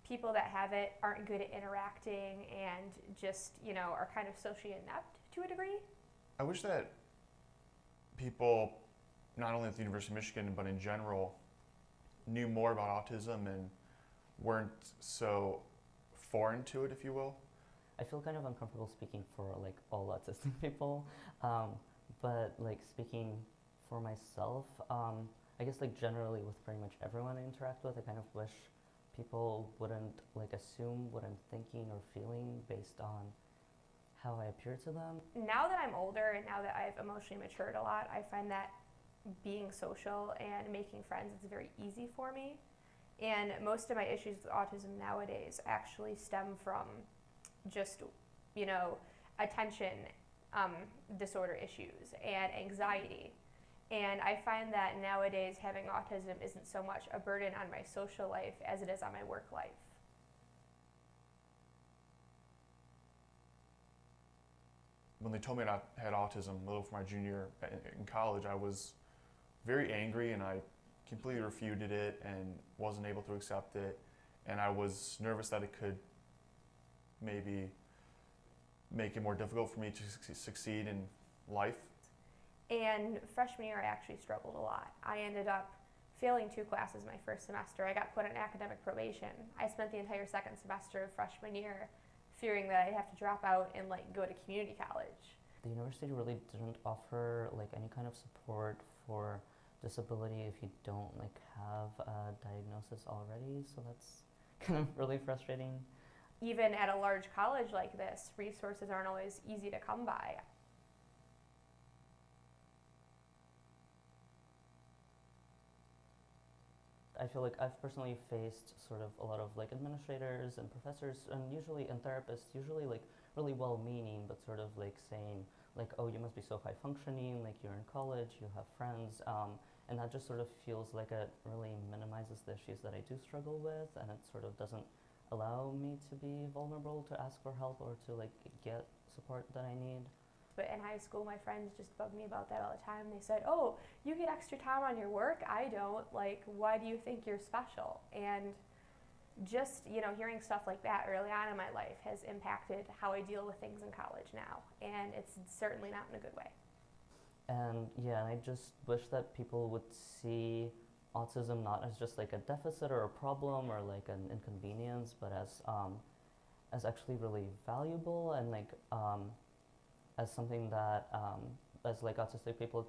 people that have it aren't good at interacting and just, you know, are kind of socially inept to a degree. I wish that people, not only at the University of Michigan, but in general, knew more about autism and weren't so foreign to it, if you will. I feel kind of uncomfortable speaking for like all autistic people, but like speaking for myself, I guess like generally with pretty much everyone I interact with, I kind of wish people wouldn't like assume what I'm thinking or feeling based on how I appear to them. Now that I'm older and now that I've emotionally matured a lot, I find that being social and making friends is very easy for me. And most of my issues with autism nowadays actually stem from just, you know, attention disorder issues and anxiety. And I find that nowadays having autism isn't so much a burden on my social life as it is on my work life. when they told me I had autism a little for my junior in college, I was very angry and I completely refuted it and wasn't able to accept it. And I was nervous that it could maybe make it more difficult for me to succeed in life. And freshman year, I actually struggled a lot. I ended up failing 2 classes my first semester. I got put on academic probation. I spent the entire second semester of freshman year fearing that I'd have to drop out and go to community college. The university really didn't offer any kind of support for disability if you don't have a diagnosis already, so that's kind of really frustrating. Even at a large college like this, resources aren't always easy to come by. I feel like I've personally faced sort of a lot of administrators and professors and therapists, usually really well-meaning, but sort of saying oh, you must be so high functioning, you're in college, you have friends, and that just sort of feels like it really minimizes the issues that I do struggle with, and it sort of doesn't allow me to be vulnerable to ask for help or to get support that I need. But in high school, my friends just bugged me about that all the time. They said, oh, you get extra time on your work? I don't. Why do you think you're special? And just, hearing stuff like that early on in my life has impacted how I deal with things in college now. And it's certainly not in a good way. And yeah, I just wish that people would see autism not as just a deficit or a problem or an inconvenience, but as actually really valuable and as something that as autistic people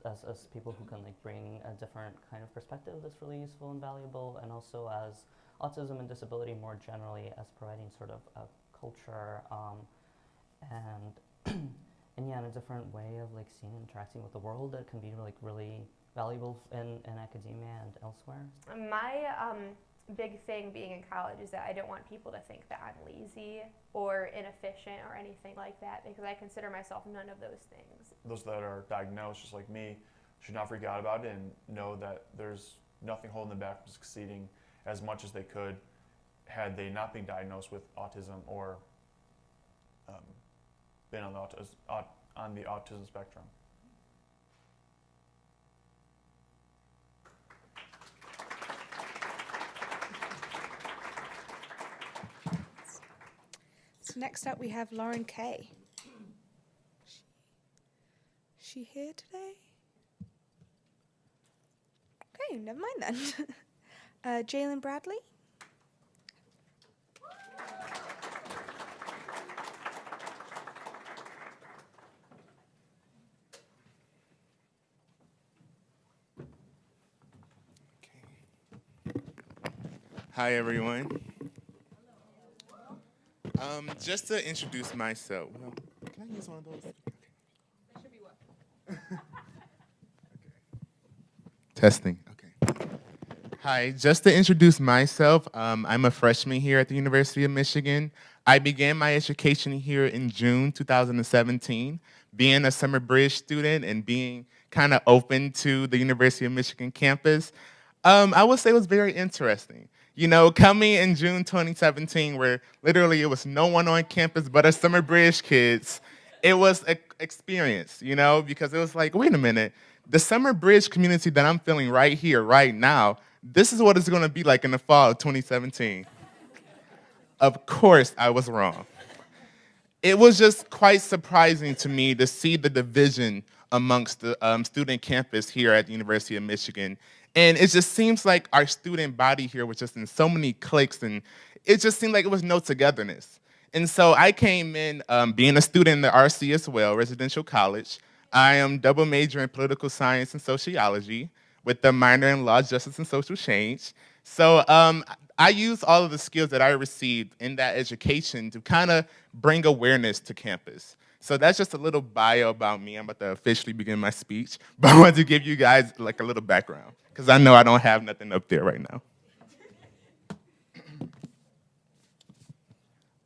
as people who can bring a different kind of perspective that's really useful and valuable, and also as autism and disability more generally as providing sort of a culture and and yeah, in a different way of seeing and interacting with the world that can be really valuable in academia and elsewhere. My big thing being in college is that I don't want people to think that I'm lazy or inefficient or anything like that, because I consider myself none of those things. Those that are diagnosed, just like me, should not freak out about it and know that there's nothing holding them back from succeeding as much as they could had they not been diagnosed with autism or been on the autism spectrum. So next up, we have Lauren Kay. She here today? Okay, never mind then. Jalen Bradley. Hi, everyone. Just to introduce myself. Well, can I use one of those? Okay. That should be what? Okay. Testing. Okay. Hi, just to introduce myself, I'm a freshman here at the University of Michigan. I began my education here in June 2017, being a summer bridge student and being kind of open to the University of Michigan campus. I would say it was very interesting. Coming in June 2017, where literally it was no one on campus but us summer bridge kids, it was an experience, because it was wait a minute, the summer bridge community that I'm feeling right here, right now, this is what it's going to be like in the fall of 2017. Of course, I was wrong. It was just quite surprising to me to see the division amongst the student campus here at the University of Michigan. And it just seems like our student body here was just in so many cliques, and it just seemed like it was no togetherness. And so I came in being a student in the RC as well, residential college. I am double major in political science and sociology with a minor in law, justice, and social change. So I use all of the skills that I received in that education to kind of bring awareness to campus. So that's just a little bio about me. I'm about to officially begin my speech, but I wanted to give you guys a little background, because I know I don't have nothing up there right now.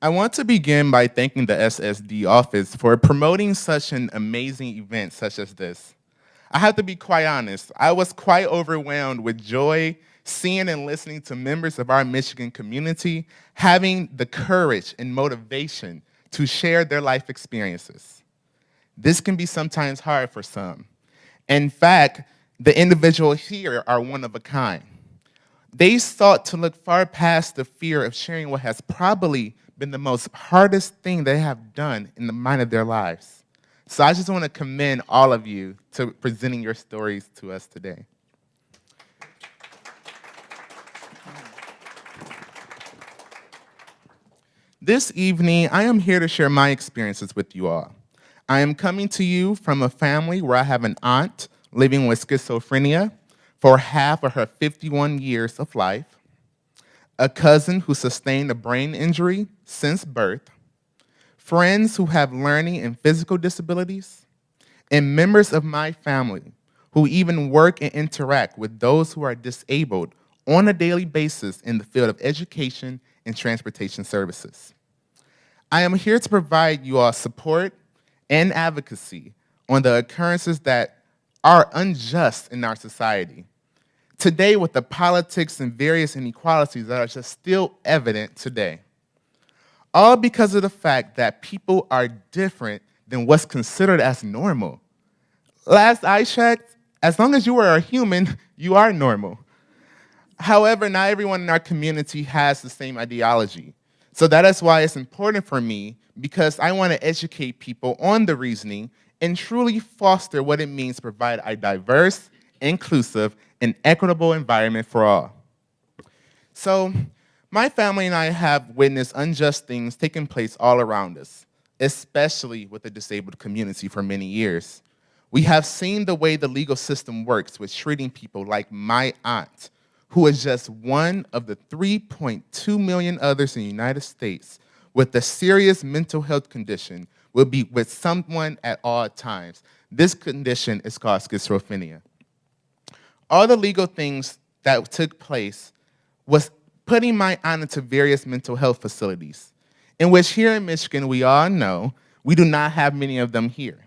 I want to begin by thanking the SSD office for promoting such an amazing event such as this. I have to be quite honest, I was quite overwhelmed with joy seeing and listening to members of our Michigan community having the courage and motivation to share their life experiences. This can be sometimes hard for some. In fact, the individuals here are one of a kind. They sought to look far past the fear of sharing what has probably been the most hardest thing they have done in the mind of their lives. So I just want to commend all of you to presenting your stories to us today. This evening, I am here to share my experiences with you all. I am coming to you from a family where I have an aunt living with schizophrenia for half of her 51 years of life, a cousin who sustained a brain injury since birth, friends who have learning and physical disabilities, and members of my family who even work and interact with those who are disabled on a daily basis in the field of education and transportation services. I am here to provide you all support and advocacy on the occurrences that are unjust in our society. Today, with the politics and various inequalities that are just still evident today. All because of the fact that people are different than what's considered as normal. Last I checked, as long as you are a human, you are normal. However, not everyone in our community has the same ideology. So that is why it's important for me, because I want to educate people on the reasoning and truly foster what it means to provide a diverse, inclusive, and equitable environment for all. So, my family and I have witnessed unjust things taking place all around us, especially with the disabled community for many years. We have seen the way the legal system works with treating people like my aunt, who is just one of the 3.2 million others in the United States with a serious mental health condition will be with someone at all times. This condition is called schizophrenia. All the legal things that took place was putting my aunt into various mental health facilities, in which here in Michigan, we all know, we do not have many of them here.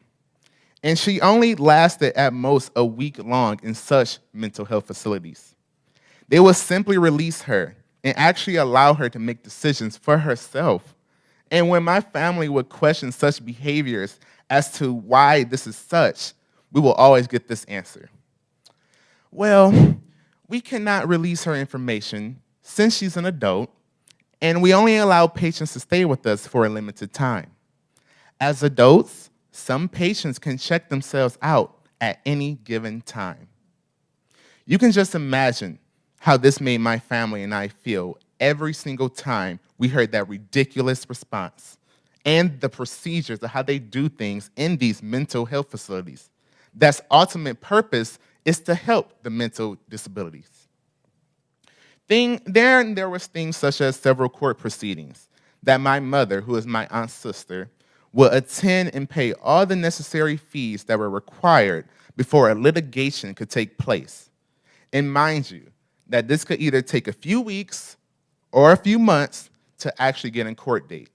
And she only lasted at most a week long in such mental health facilities. They would simply release her and actually allow her to make decisions for herself. And when my family would question such behaviors as to why this is such, we will always get this answer. Well, we cannot release her information since she's an adult, and we only allow patients to stay with us for a limited time. As adults, some patients can check themselves out at any given time. You can just imagine how this made my family and I feel every single time we heard that ridiculous response and the procedures of how they do things in these mental health facilities. That's ultimate purpose is to help the mental disabilities. There was things such as several court proceedings that my mother, who is my aunt's sister, would attend and pay all the necessary fees that were required before a litigation could take place. And mind you, that this could either take a few weeks or a few months to actually get a court date.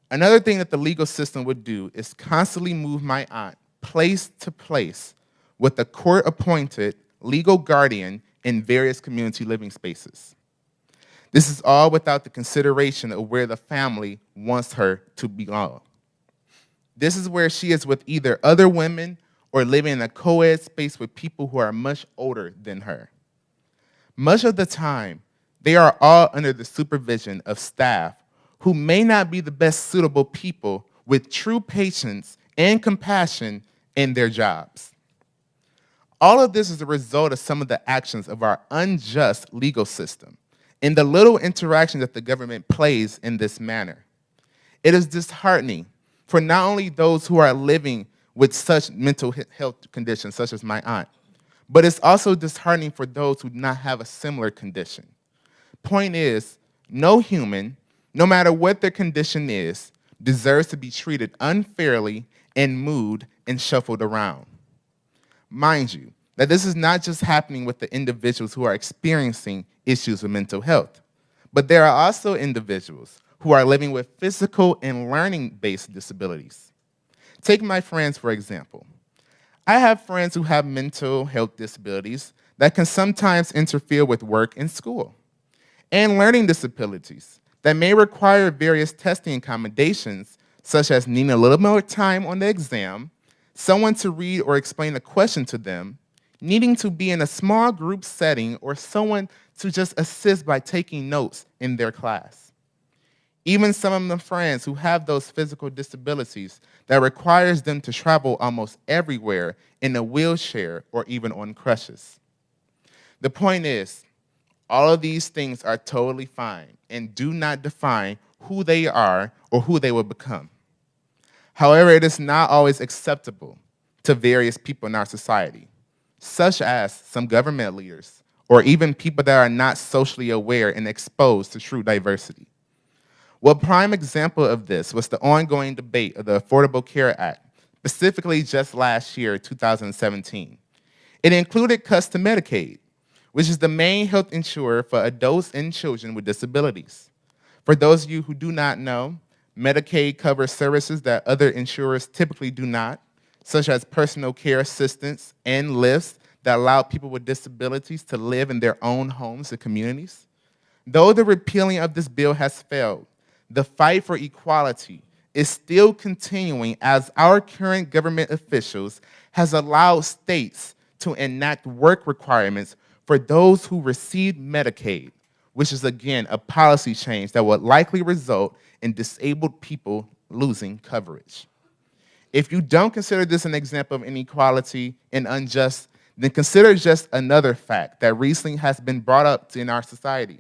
Another thing that the legal system would do is constantly move my aunt place to place with a court-appointed legal guardian in various community living spaces. This is all without the consideration of where the family wants her to belong. This is where she is with either other women or living in a co-ed space with people who are much older than her. Much of the time, they are all under the supervision of staff who may not be the best suitable people with true patience and compassion in their jobs. All of this is a result of some of the actions of our unjust legal system and the little interaction that the government plays in this manner. It is disheartening for not only those who are living with such mental health conditions, such as my aunt, but it's also disheartening for those who do not have a similar condition. Point is, no human, no matter what their condition is, deserves to be treated unfairly and moved and shuffled around. Mind you, that this is not just happening with the individuals who are experiencing issues with mental health, but there are also individuals who are living with physical and learning-based disabilities. Take my friends, for example. I have friends who have mental health disabilities that can sometimes interfere with work and school, and learning disabilities that may require various testing accommodations such as needing a little more time on the exam, someone to read or explain a question to them, needing to be in a small group setting, or someone to just assist by taking notes in their class. Even some of the friends who have those physical disabilities that requires them to travel almost everywhere in a wheelchair or even on crutches. The point is, all of these things are totally fine and do not define who they are or who they will become. However, it is not always acceptable to various people in our society, such as some government leaders or even people that are not socially aware and exposed to true diversity. One prime example of this was the ongoing debate of the Affordable Care Act, specifically just last year, 2017. It included cuts to Medicaid, which is the main health insurer for adults and children with disabilities. For those of you who do not know, Medicaid covers services that other insurers typically do not, such as personal care assistance and lifts that allow people with disabilities to live in their own homes and communities. Though the repealing of this bill has failed, the fight for equality is still continuing as our current government officials has allowed states to enact work requirements for those who receive Medicaid, which is again a policy change that would likely result in disabled people losing coverage. If you don't consider this an example of inequality and unjust, then consider just another fact that recently has been brought up in our society.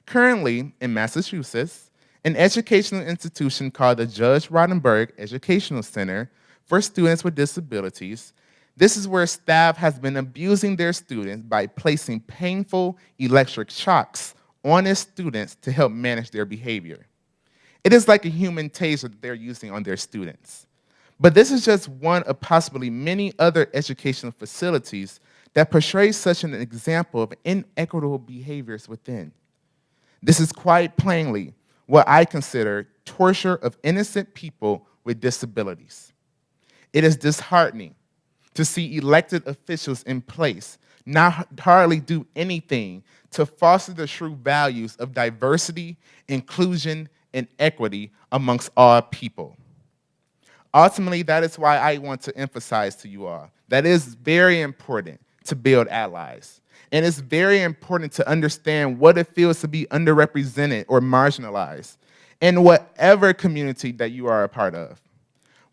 Currently, in Massachusetts, an educational institution called the Judge Rotenberg Educational Center for Students with Disabilities, this is where staff has been abusing their students by placing painful electric shocks on its students to help manage their behavior. It is like a human taser that they're using on their students. But this is just one of possibly many other educational facilities that portray such an example of inequitable behaviors within. This is quite plainly what I consider torture of innocent people with disabilities. It is disheartening to see elected officials in place not hardly do anything to foster the true values of diversity, inclusion, and equity amongst all people. Ultimately, that is why I want to emphasize to you all that it is very important to build allies. And it's very important to understand what it feels to be underrepresented or marginalized in whatever community that you are a part of.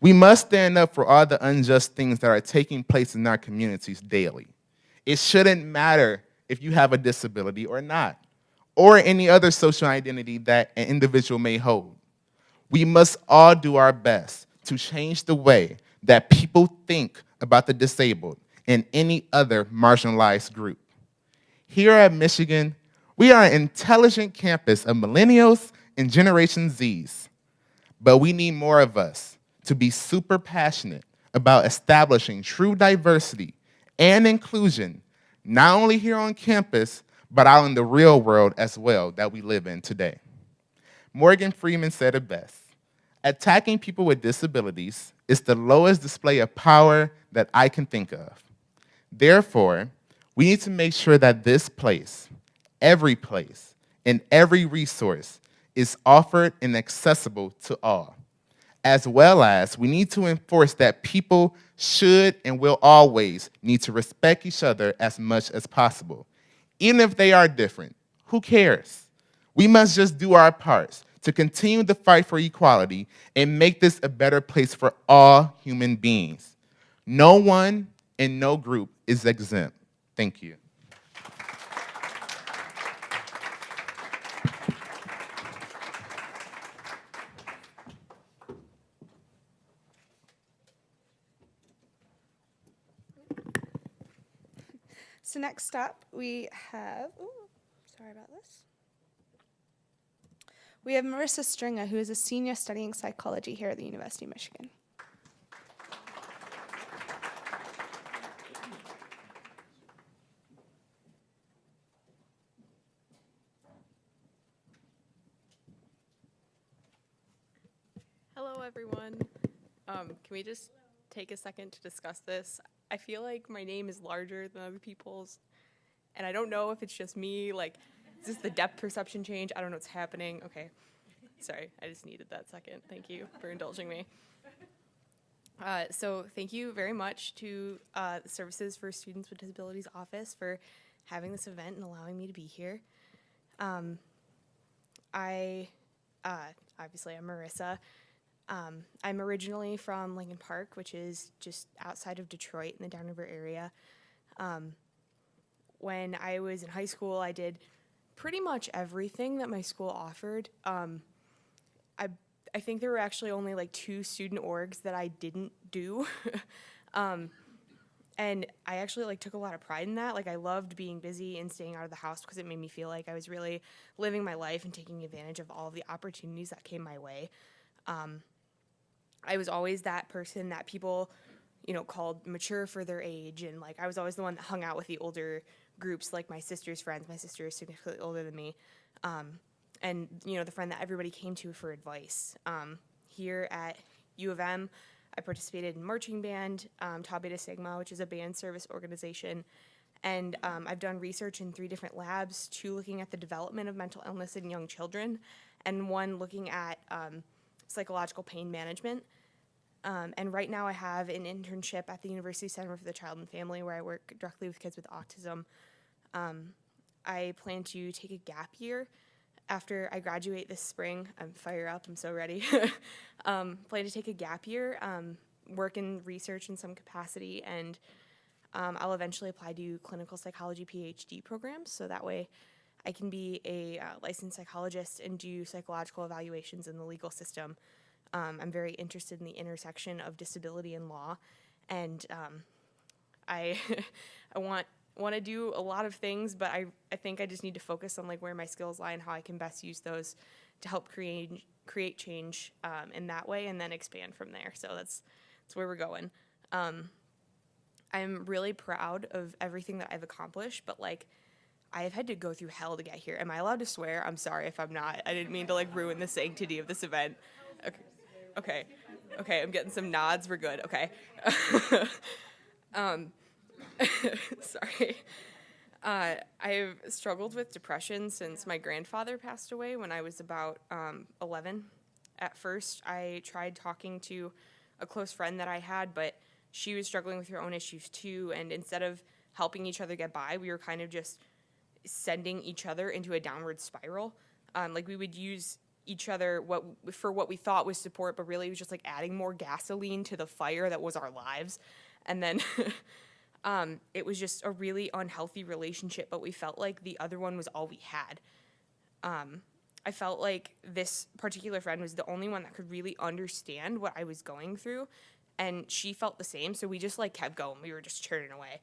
We must stand up for all the unjust things that are taking place in our communities daily. It shouldn't matter if you have a disability or not, or any other social identity that an individual may hold. We must all do our best to change the way that people think about the disabled and any other marginalized group. Here at Michigan, we are an intelligent campus of millennials and Generation Zs, but we need more of us to be super passionate about establishing true diversity and inclusion, not only here on campus, but out in the real world as well that we live in today. Morgan Freeman said it best: attacking people with disabilities is the lowest display of power that I can think of. Therefore, we need to make sure that this place, and every resource is offered and accessible to all, as well as we need to enforce that people should and will always need to respect each other as much as possible. Even if they are different, who cares? We must just do our parts to continue the fight for equality and make this a better place for all human beings. No one and no group is exempt. Thank you. So next up, we have, sorry about this. We have Marissa Stringer, who is a senior studying psychology here at the University of Michigan. Hello, everyone. Can we just take a second to discuss this? I feel like my name is larger than other people's, and I don't know if it's just me, like, is this the depth perception change? I don't know what's happening. Okay. Sorry, I just needed that second. Thank you for indulging me. So thank you very much to the Services for Students with Disabilities Office for having this event and allowing me to be here. Obviously, I'm Marissa. I'm originally from Lincoln Park, which is just outside of Detroit in the Downriver area. When I was in high school, I did pretty much everything that my school offered. I think there were actually only like 2 student orgs that I didn't do. And I actually like took a lot of pride in that. Like I loved being busy and staying out of the house because it made me feel like I was really living my life and taking advantage of all of the opportunities that came my way. I was always that person that people, called mature for their age, and like I was always the one that hung out with the older groups, like my sister's friends. My sister is significantly older than me, and the friend that everybody came to for advice. Here at U of M, I participated in marching band, Tau Beta Sigma, which is a band service organization, and I've done research in 3 different labs, 2 looking at the development of mental illness in young children, and 1 looking at psychological pain management. And right now I have an internship at the University Center for the Child and Family where I work directly with kids with autism. I plan to take a gap year after I graduate this spring. I'm fire up, I'm so ready. Plan to take a gap year, work in research in some capacity, and I'll eventually apply to clinical psychology PhD programs, so that way I can be a licensed psychologist and do psychological evaluations in the legal system. I'm very interested in the intersection of disability and law, and I want to do a lot of things, but I think I just need to focus on like where my skills lie and how I can best use those to help create change in that way, and then expand from there. So that's where we're going. I'm really proud of everything that I've accomplished, but like I have had to go through hell to get here. Am I allowed to swear? I'm sorry if I'm not. I didn't mean to like ruin the sanctity of this event. Okay, I'm getting some nods. We're good. Okay. Sorry. I've struggled with depression since my grandfather passed away when I was about 11. At first, I tried talking to a close friend that I had, but she was struggling with her own issues too, and instead of helping each other get by, we were kind of just sending each other into a downward spiral. Like we would use each other for what we thought was support, but really it was just like adding more gasoline to the fire that was our lives. And then it was just a really unhealthy relationship, but we felt like the other one was all we had. I felt like this particular friend was the only one that could really understand what I was going through, and she felt the same, so we just like kept going. We were just churning away.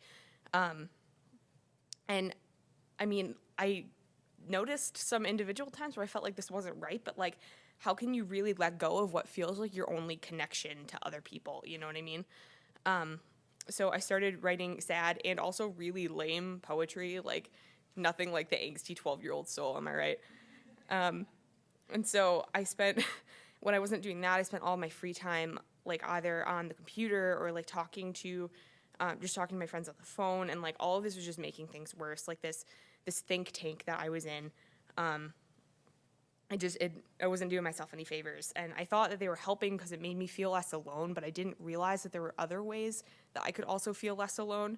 And I mean, I noticed some individual times where I felt like this wasn't right, but like, how can you really let go of what feels like your only connection to other people? You know what I mean? So I started writing sad and also really lame poetry, like nothing like the angsty 12-year-old soul, am I right? And so I spent, when I wasn't doing that, I spent all my free time like either on the computer or like talking to my friends on the phone, and like all of this was just making things worse. Like this think tank that I was in, I wasn't doing myself any favors, and I thought that they were helping because it made me feel less alone, but I didn't realize that there were other ways that I could also feel less alone.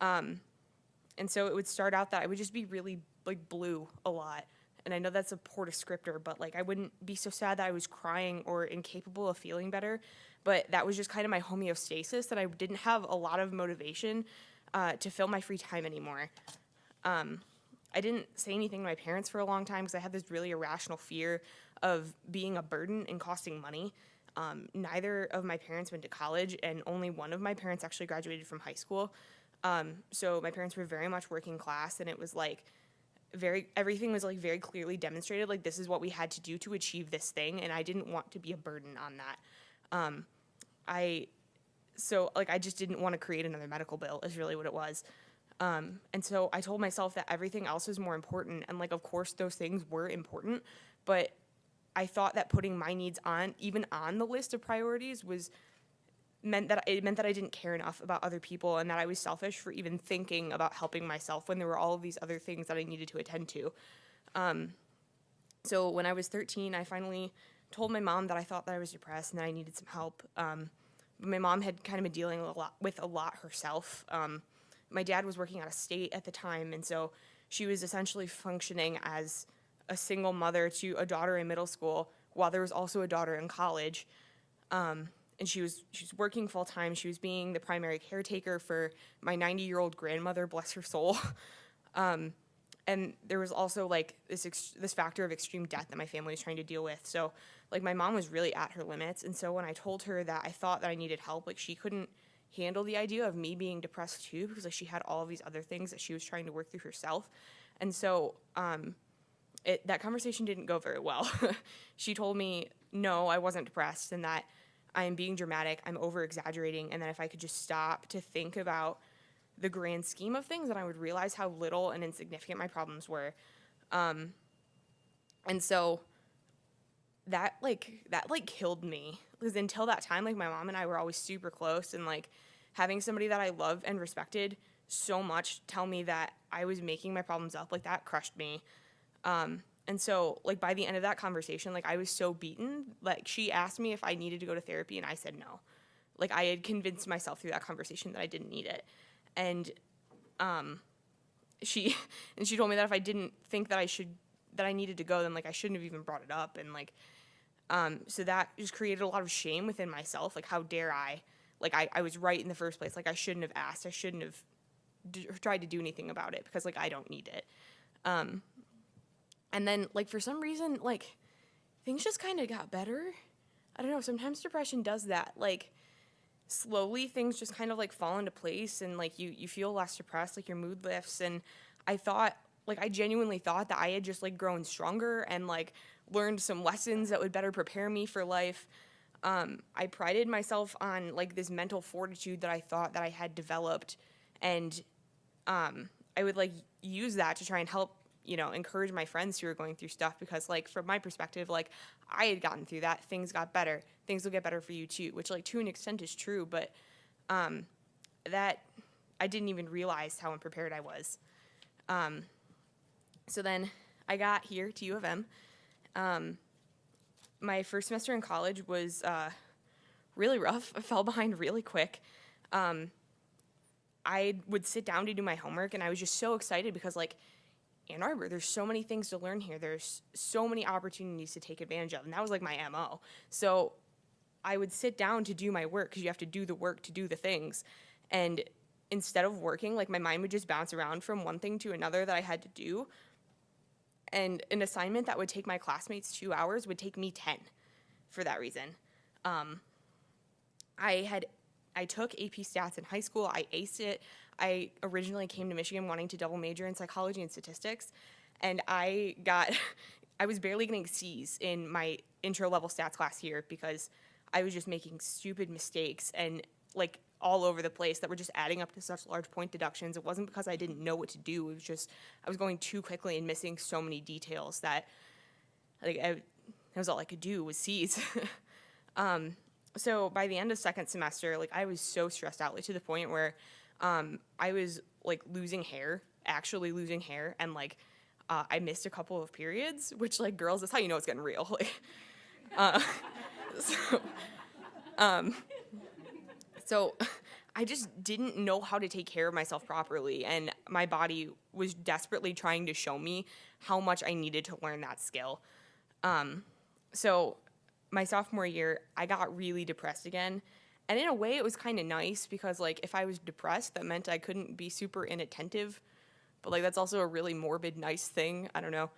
And so it would start out that I would just be really like blue a lot. And I know that's a poor descriptor, but like I wouldn't be so sad that I was crying or incapable of feeling better. But that was just kind of my homeostasis, that I didn't have a lot of motivation to fill my free time anymore. I didn't say anything to my parents for a long time because I had this really irrational fear of being a burden and costing money. Neither of my parents went to college, and only one of my parents actually graduated from high school. So my parents were very much working class, and it was like everything was like very clearly demonstrated, like this is what we had to do to achieve this thing, and I didn't want to be a burden on that. I just didn't want to create another medical bill is really what it was. And so I told myself that everything else was more important, and like of course those things were important, but I thought that putting my needs even on the list of priorities meant that I didn't care enough about other people, and that I was selfish for even thinking about helping myself when there were all of these other things that I needed to attend to. So when I was 13, I finally told my mom that I thought that I was depressed and that I needed some help. But my mom had kind of been dealing with a lot herself. My dad was working out of state at the time, and so she was essentially functioning as a single mother to a daughter in middle school while there was also a daughter in college. And she was working full time. She was being the primary caretaker for my 90-year-old grandmother, bless her soul. And there was also like this factor of extreme death that my family was trying to deal with. So like my mom was really at her limits. And so when I told her that I thought that I needed help, like she couldn't handle the idea of me being depressed too, because like she had all of these other things that she was trying to work through herself. And so that conversation didn't go very well. She told me, no, I wasn't depressed, and that I am being dramatic, I'm over exaggerating, and that if I could just stop to think about the grand scheme of things, then I would realize how little and insignificant my problems were. And so that killed me, because until that time, like my mom and I were always super close, and like having somebody that I loved and respected so much tell me that I was making my problems up, like that crushed me. And so like by the end of that conversation, like I was so beaten. Like she asked me if I needed to go to therapy, and I said no. Like I had convinced myself through that conversation that I didn't need it. And she told me that if I didn't think that I needed to go, then like I shouldn't have even brought it up. And like so that just created a lot of shame within myself. Like how dare I? Like I was right in the first place. Like I shouldn't have asked. I shouldn't have tried to do anything about it, because like I don't need it. And then like for some reason like things just kind of got better. I don't know, sometimes depression does that. Like slowly things just kind of like fall into place, and like you feel less depressed, like your mood lifts. And I genuinely thought that I had just like grown stronger and like learned some lessons that would better prepare me for life. I prided myself on like this mental fortitude that I thought that I had developed, and I would like use that to try and help, encourage my friends who are going through stuff, because like from my perspective, like I had gotten through that, things got better, things will get better for you too, which like to an extent is true, but that I didn't even realize how unprepared I was. So then I got here to U of M. My first semester in college was really rough. I fell behind really quick. I would sit down to do my homework, and I was just so excited because like Ann Arbor, there's so many things to learn here. There's so many opportunities to take advantage of, and that was like my MO. So I would sit down to do my work, because you have to do the work to do the things. And instead of working, like my mind would just bounce around from one thing to another that I had to do. And an assignment that would take my classmates 2 hours would take me 10 for that reason. I took AP Stats in high school. I aced it. I originally came to Michigan wanting to double major in psychology and statistics, and I was barely getting C's in my intro-level stats class here, because I was just making stupid mistakes and like all over the place that were just adding up to such large point deductions. It wasn't because I didn't know what to do. It was just I was going too quickly and missing so many details that like that was all I could do was C's. So by the end of second semester, like I was so stressed out, like to the point where I was like actually losing hair, and like I missed a couple of periods, which like girls, that's how you know it's getting real. Like, so I just didn't know how to take care of myself properly, and my body was desperately trying to show me how much I needed to learn that skill. So my sophomore year, I got really depressed again. And in a way, it was kind of nice, because like if I was depressed, that meant I couldn't be super inattentive. But like that's also a really morbid, nice thing. I don't know.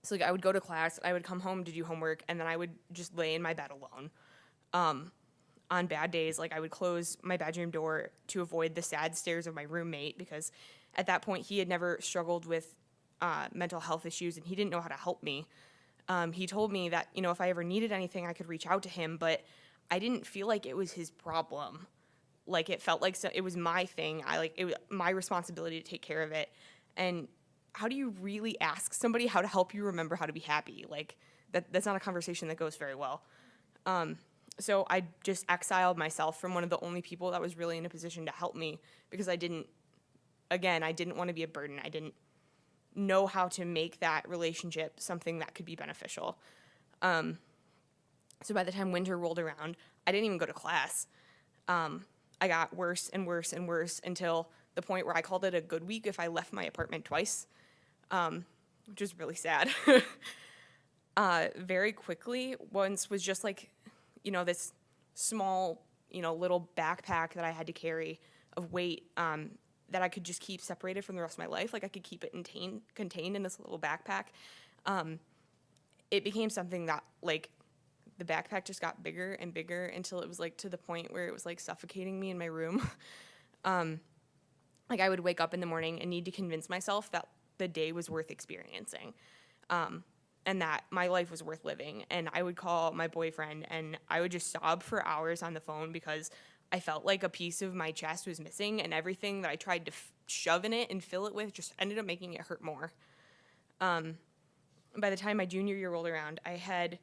So like I would go to class, I would come home to do homework, and then I would just lay in my bed alone. On bad days, like I would close my bedroom door to avoid the sad stares of my roommate, because at that point he had never struggled with mental health issues, and he didn't know how to help me. He told me that, if I ever needed anything, I could reach out to him, but I didn't feel like it was his problem. Like it felt like it was my thing. It was my responsibility to take care of it. And how do you really ask somebody how to help you remember how to be happy? Like that's not a conversation that goes very well. So I just exiled myself from one of the only people that was really in a position to help me, because I didn't want to be a burden. I didn't know how to make that relationship something that could be beneficial. So by the time winter rolled around, I didn't even go to class. I got worse and worse and worse until the point where I called it a good week if I left my apartment twice, which is really sad. Very quickly, once was just like, this small, little backpack that I had to carry of weight that I could just keep separated from the rest of my life. Like I could keep it contained in this little backpack. It became something that like the backpack just got bigger and bigger until it was like to the point where it was like suffocating me in my room. Like I would wake up in the morning and need to convince myself that the day was worth experiencing. And that my life was worth living. And I would call my boyfriend and I would just sob for hours on the phone because I felt like a piece of my chest was missing, and everything that I tried to shove in it and fill it with just ended up making it hurt more. By the time my junior year rolled around, I had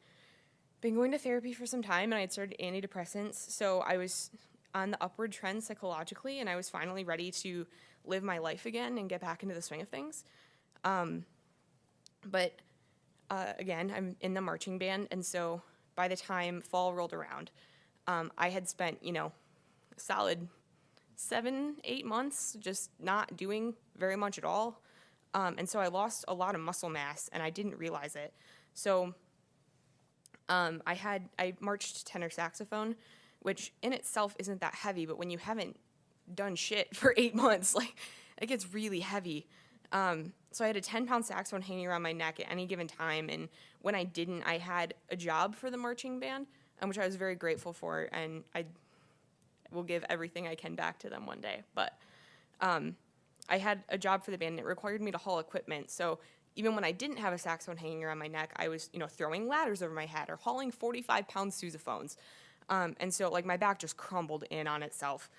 been going to therapy for some time and I had started antidepressants. So I was on the upward trend psychologically, and I was finally ready to live my life again and get back into the swing of things. But again, I'm in the marching band, and so by the time fall rolled around, I had spent, a solid 7-8 months just not doing very much at all. And so I lost a lot of muscle mass, and I didn't realize it. So I marched tenor saxophone, which in itself isn't that heavy, but when you haven't done shit for 8 months, like, it gets really heavy. So I had a 10-pound saxophone hanging around my neck at any given time, and when I didn't, I had a job for the marching band, which I was very grateful for, and I will give everything I can back to them one day. But I had a job for the band, and it required me to haul equipment, so even when I didn't have a saxophone hanging around my neck, I was, throwing ladders over my head or hauling 45-pound sousaphones. And so, like, my back just crumbled in on itself.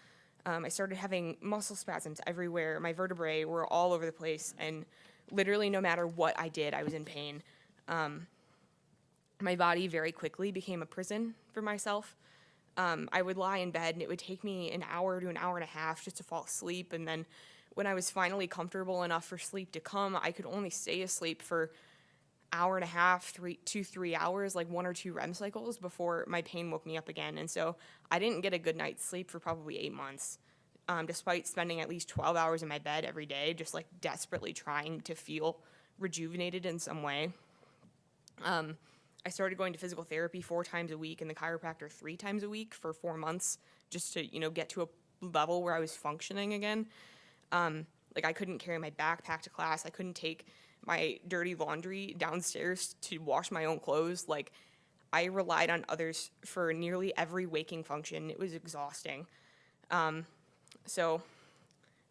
I started having muscle spasms everywhere. My vertebrae were all over the place, and literally no matter what I did, I was in pain. My body very quickly became a prison for myself. I would lie in bed, and it would take me an hour to an hour and a half just to fall asleep, and then when I was finally comfortable enough for sleep to come, I could only stay asleep for hour and a half, 3 to 3 hours, like 1 or 2 REM cycles before my pain woke me up again. And so I didn't get a good night's sleep for probably 8 months, despite spending at least 12 hours in my bed every day, just like desperately trying to feel rejuvenated in some way. I started going to physical therapy 4 times a week and the chiropractor 3 times a week for 4 months just to, get to a level where I was functioning again. Like I couldn't carry my backpack to class. I couldn't take my dirty laundry downstairs to wash my own clothes. Like I relied on others for nearly every waking function. It was exhausting. So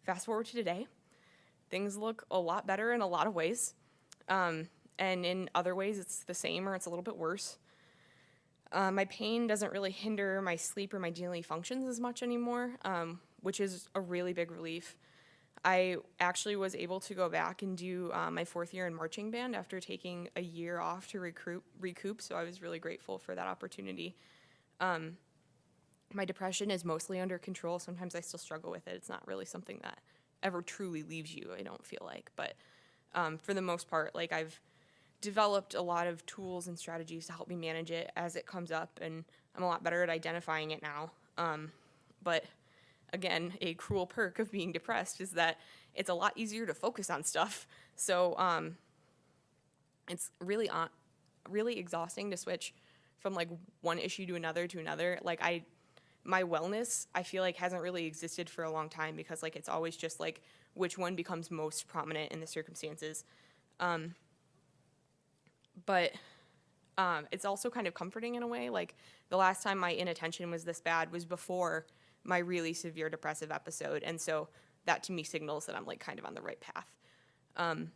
fast forward to today, things look a lot better in a lot of ways. And in other ways it's the same or it's a little bit worse. My pain doesn't really hinder my sleep or my daily functions as much anymore, which is a really big relief. I actually was able to go back and do my 4th year in marching band after taking a year off to recoup, so I was really grateful for that opportunity. My depression is mostly under control. Sometimes I still struggle with it. It's not really something that ever truly leaves you, I don't feel like. But for the most part, like I've developed a lot of tools and strategies to help me manage it as it comes up, and I'm a lot better at identifying it now. But again, a cruel perk of being depressed is that it's a lot easier to focus on stuff. So it's really exhausting to switch from like one issue to another. Like my wellness, I feel like hasn't really existed for a long time because like it's always just like which one becomes most prominent in the circumstances. But it's also kind of comforting in a way. Like the last time my inattention was this bad was before my really severe depressive episode, and so that to me signals that I'm like kind of on the right path. I'm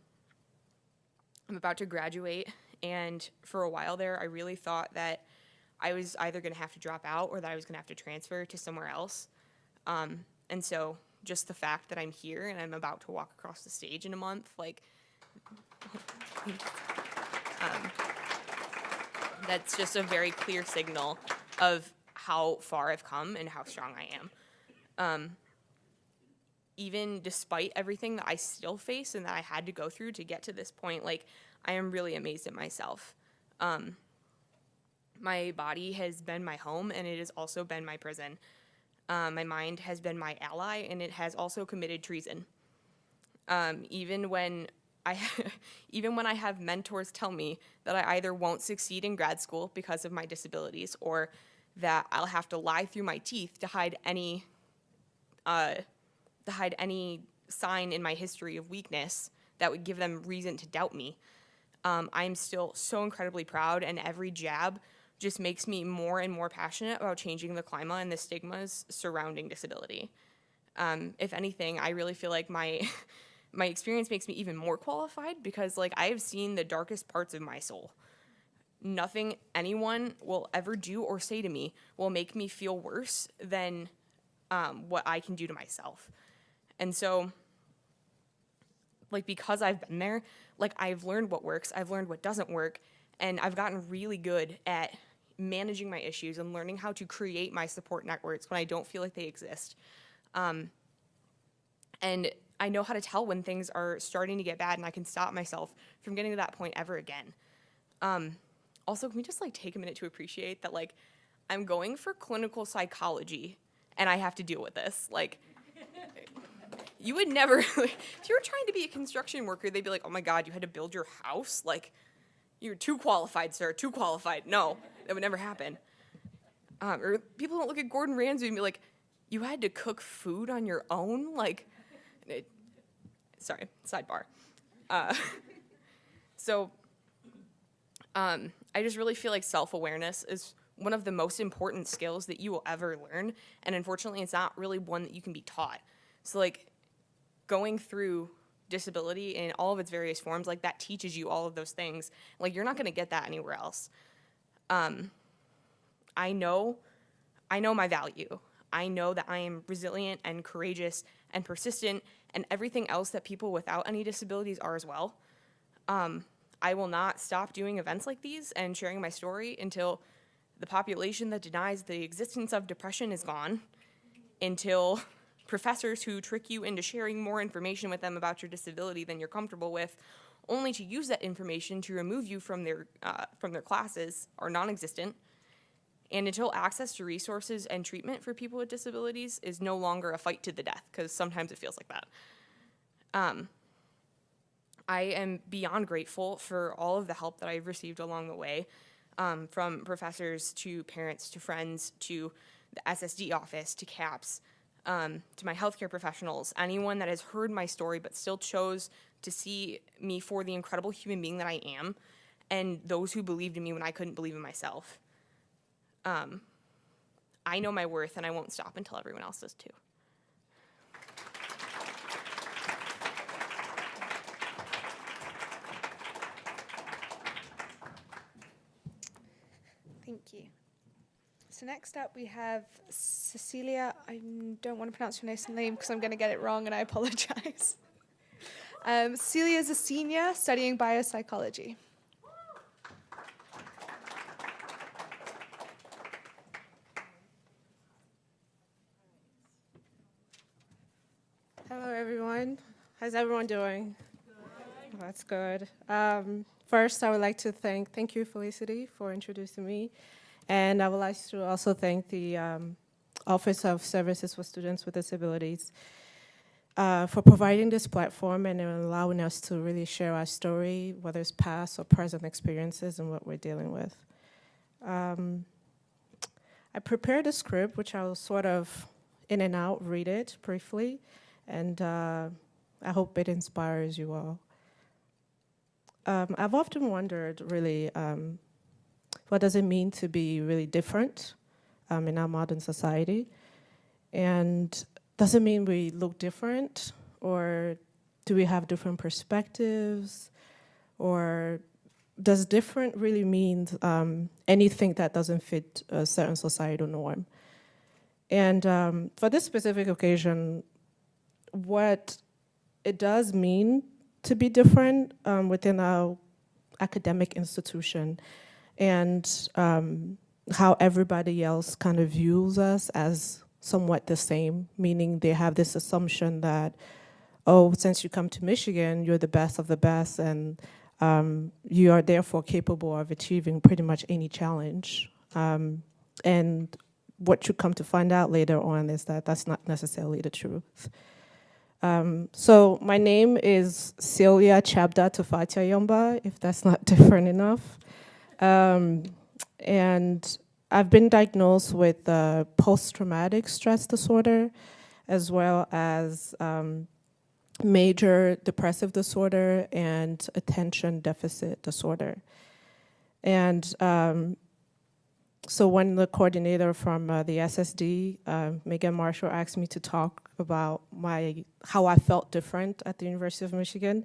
about to graduate, and for a while there I really thought that I was either going to have to drop out or that I was going to have to transfer to somewhere else. And so just the fact that I'm here and I'm about to walk across the stage in a month, like that's just a very clear signal of how far I've come and how strong I am. even despite everything that I still face and that I had to go through to get to this point, like, I am really amazed at myself. My body has been my home, and it has also been my prison. My mind has been my ally, and it has also committed treason. Even when I have mentors tell me that I either won't succeed in grad school because of my disabilities, or that I'll have to lie through my teeth to hide any sign in my history of weakness that would give them reason to doubt me. I'm still so incredibly proud, and every jab just makes me more and more passionate about changing the climate and the stigmas surrounding disability. If anything, I really feel like my experience makes me even more qualified, because like, I have seen the darkest parts of my soul. Nothing anyone will ever do or say to me will make me feel worse than what I can do to myself. And so, like, because I've been there, like, I've learned what works, I've learned what doesn't work, and I've gotten really good at managing my issues and learning how to create my support networks when I don't feel like they exist. And I know how to tell when things are starting to get bad, and I can stop myself from getting to that point ever again. Also, can we just like take a minute to appreciate that, like, I'm going for clinical psychology and I have to deal with this. Like, you would never, like, if you were trying to be a construction worker, they'd be like, oh my God, you had to build your house? Like, you're too qualified, sir, too qualified. No, that would never happen. Or people don't look at Gordon Ramsay and be like, you had to cook food on your own? Like, sorry, sidebar. I just really feel like self-awareness is one of the most important skills that you will ever learn, and unfortunately, it's not really one that you can be taught. So, like, going through disability in all of its various forms, like, that teaches you all of those things. Like, you're not going to get that anywhere else. I know my value. I know that I am resilient and courageous and persistent and everything else that people without any disabilities are as well. I will not stop doing events like these and sharing my story until the population that denies the existence of depression is gone, until professors who trick you into sharing more information with them about your disability than you're comfortable with, only to use that information to remove you from their classes, are non-existent, and until access to resources and treatment for people with disabilities is no longer a fight to the death, because sometimes it feels like that. I am beyond grateful for all of the help that I've received along the way, from professors to parents to friends to the SSD office to CAPS, to my healthcare professionals, anyone that has heard my story but still chose to see me for the incredible human being that I am, and those who believed in me when I couldn't believe in myself. I know my worth, and I won't stop until everyone else does too. Thank you. So next up we have Celia. I don't want to pronounce your name because I'm going to get it wrong, and I apologize. Celia is a senior studying biopsychology. Hello, everyone. How's everyone doing? Good. That's good. First, I would like to thank you, Felicity, for introducing me. And I would like to also thank the Office of Services for Students with Disabilities for providing this platform and allowing us to really share our story, whether it's past or present experiences and what we're dealing with. I prepared a script, which I'll sort of in and out read it briefly, and I hope it inspires you all. I've often wondered, really, what does it mean to be really different in our modern society? And does it mean we look different, or do we have different perspectives, or does different really mean anything that doesn't fit a certain societal norm? And for this specific occasion, what it does mean to be different within our academic institution, and how everybody else kind of views us as somewhat the same, meaning they have this assumption that, oh, since you come to Michigan, you're the best of the best, and you are therefore capable of achieving pretty much any challenge. And what you come to find out later on is that that's not necessarily the truth. So my name is Celia Chapter Tufatia Yomba, if that's not different enough. And I've been diagnosed with post-traumatic stress disorder, as well as major depressive disorder and attention deficit disorder. And so when the coordinator from the SSD, Megan Marshall, asked me to talk about how I felt different at the University of Michigan,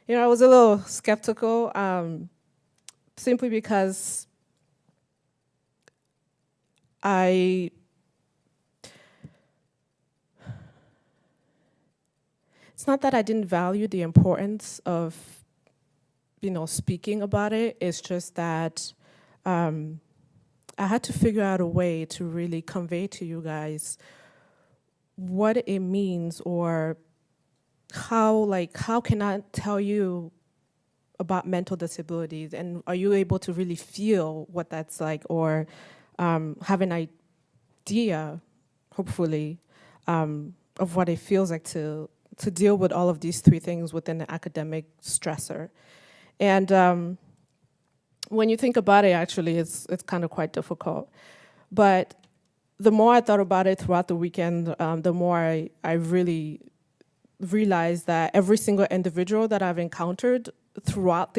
I was a little skeptical, simply because it's not that I didn't value the importance of, speaking about it. It's just that I had to figure out a way to really convey to you guys what it means, or how can I tell you about mental disabilities, and are you able to really feel what that's like, or have an idea, hopefully, of what it feels like to deal with all of these three things within the academic stressor. And when you think about it, actually, it's kind of quite difficult. But the more I thought about it throughout the weekend, the more I really realized that every single individual that I've encountered throughout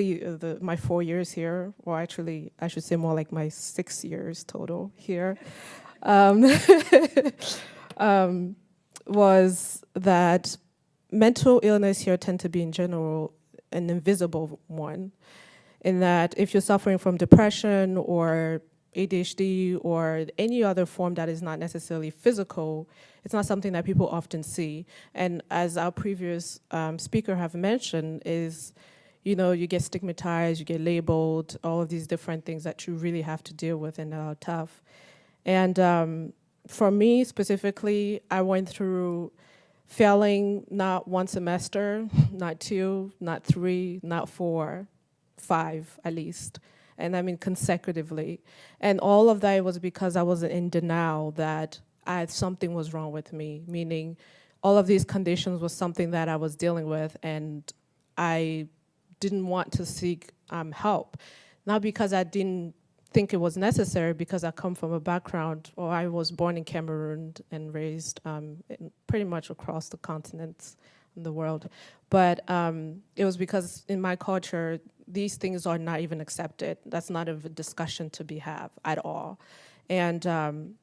my 4 years here, or actually, I should say more like my 6 years total here, was that mental illness here tend to be, in general, an invisible one. In that if you're suffering from depression or ADHD or any other form that is not necessarily physical, it's not something that people often see. And as our previous speaker have mentioned, is, you get stigmatized, you get labeled, all of these different things that you really have to deal with, and are tough. And for me specifically, I went through failing not one semester, not two, not three, not four, 5 at least, and I mean consecutively. And all of that was because I was in denial that something was wrong with me, meaning all of these conditions was something that I was dealing with, and I didn't want to seek help. Not because I didn't think it was necessary, because I come from a background, or I was born in Cameroon and raised pretty much across the continents in the world. But it was because in my culture, these things are not even accepted. That's not a discussion to be had at all. And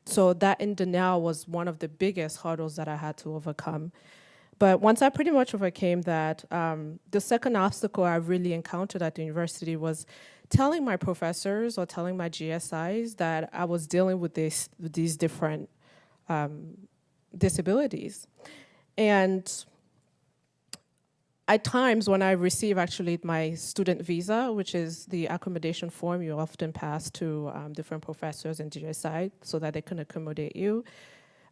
so that in denial was one of the biggest hurdles that I had to overcome. But once I pretty much overcame that, the second obstacle I really encountered at the university was telling my professors or telling my GSIs that I was dealing with these different disabilities. And at times when I receive actually my student visa, which is the accommodation form you often pass to different professors and GSI so that they can accommodate you,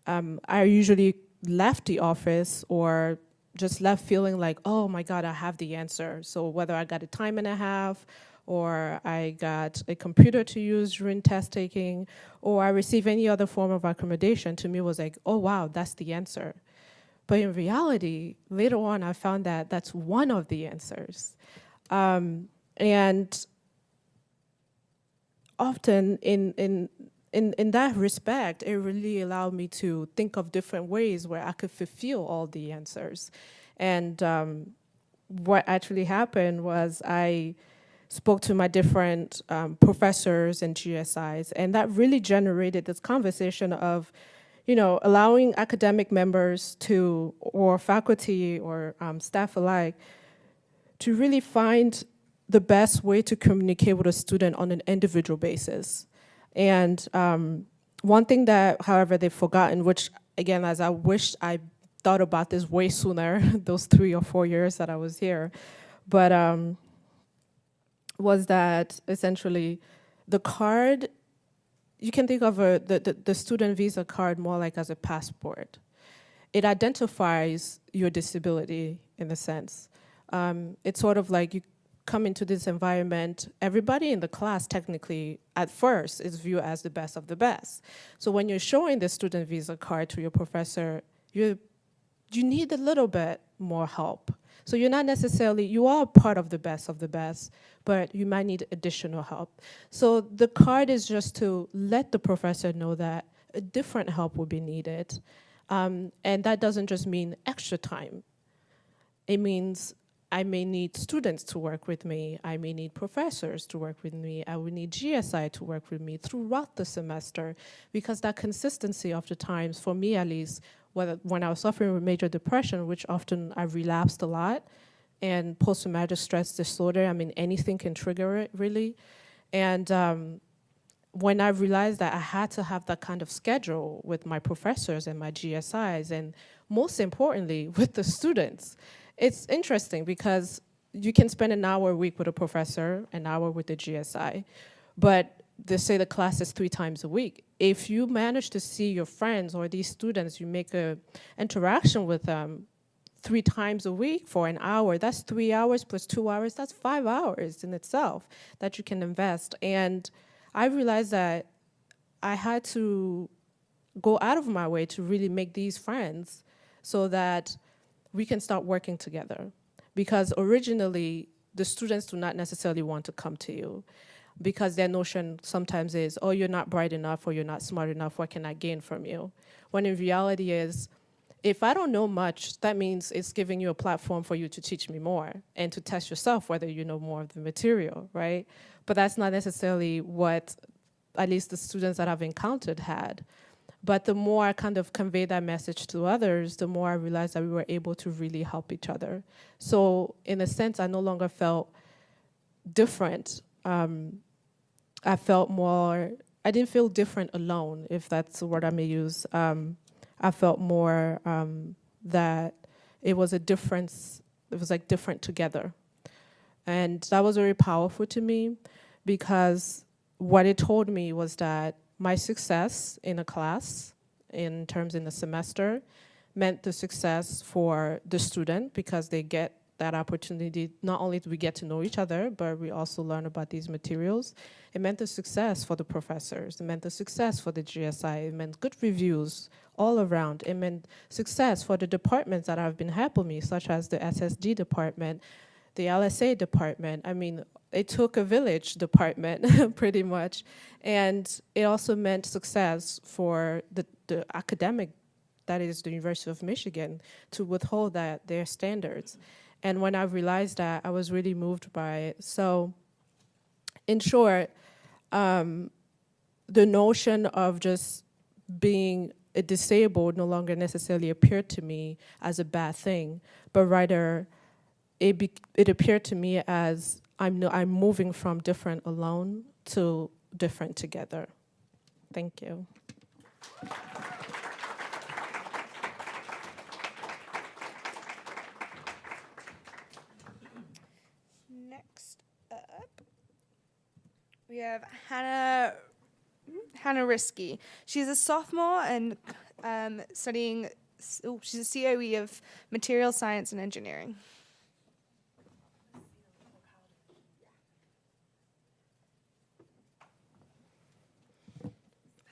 I usually left the office or just left feeling like, oh my God, I have the answer. So whether I got a time and a half, or I got a computer to use during test taking, or I received any other form of accommodation, to me was like, oh wow, that's the answer. But in reality, later on, I found that that's one of the answers. And often in that respect, it really allowed me to think of different ways where I could fulfill all the answers. And what actually happened was I spoke to my different professors and GSIs, and that really generated this conversation of, allowing academic members to, or faculty or staff alike, to really find the best way to communicate with a student on an individual basis. And one thing that, however, they've forgotten, which again, as I wish I thought about this way sooner, those 3 or 4 years that I was here, but was that essentially the card you can think of the student visa card more like as a passport. It identifies your disability in a sense. It's sort of like you come into this environment, everybody in the class technically at first is viewed as the best of the best. So when you're showing the student visa card to your professor, you need a little bit more help. So you're not necessarily, you are part of the best, but you might need additional help. So the card is just to let the professor know that a different help will be needed. And that doesn't just mean extra time. It means I may need students to work with me. I may need professors to work with me. I will need GSI to work with me throughout the semester, because that consistency of the times, for me at least, when I was suffering with major depression, which often I relapsed a lot, and post-traumatic stress disorder, I mean, anything can trigger it, really. And when I realized that I had to have that kind of schedule with my professors and my GSIs, and most importantly, with the students, it's interesting because you can spend an hour a week with a professor, an hour with the GSI, but they say the class is 3 times a week. If you manage to see your friends or these students, you make a interaction with them 3 times a week for an hour, that's 3 hours plus 2 hours, that's 5 hours in itself that you can invest. And I realized that I had to go out of my way to really make these friends so that we can start working together. Because originally, the students do not necessarily want to come to you, because their notion sometimes is, oh, you're not bright enough or you're not smart enough, what can I gain from you? When in reality is, if I don't know much, that means it's giving you a platform for you to teach me more and to test yourself whether you know more of the material, right? But that's not necessarily what at least the students that I've encountered had. But the more I kind of convey that message to others, the more I realized that we were able to really help each other. So in a sense, I no longer felt different. I felt more, I didn't feel different alone, if that's the word I may use. I felt more that it was a difference, it was like different together. And that was very powerful to me, because what it told me was that my success in a class, in terms in the semester, meant the success for the student, because they get that opportunity. Not only do we get to know each other, but we also learn about these materials. It meant the success for the professors. It meant the success for the GSI. It meant good reviews all around. It meant success for the departments that have been helping me, such as the SSD department, the LSA department. I mean, it took a village department, pretty much. And it also meant success for the academic, that is the University of Michigan, to withhold their standards. And when I realized that, I was really moved by it. So in short, the notion of just being disabled no longer necessarily appeared to me as a bad thing, but rather it appeared to me as I'm moving from different alone to different together. Thank you. Next up, we have Hannah Risky. She's a sophomore and studying, she's a COE of Material Science and Engineering.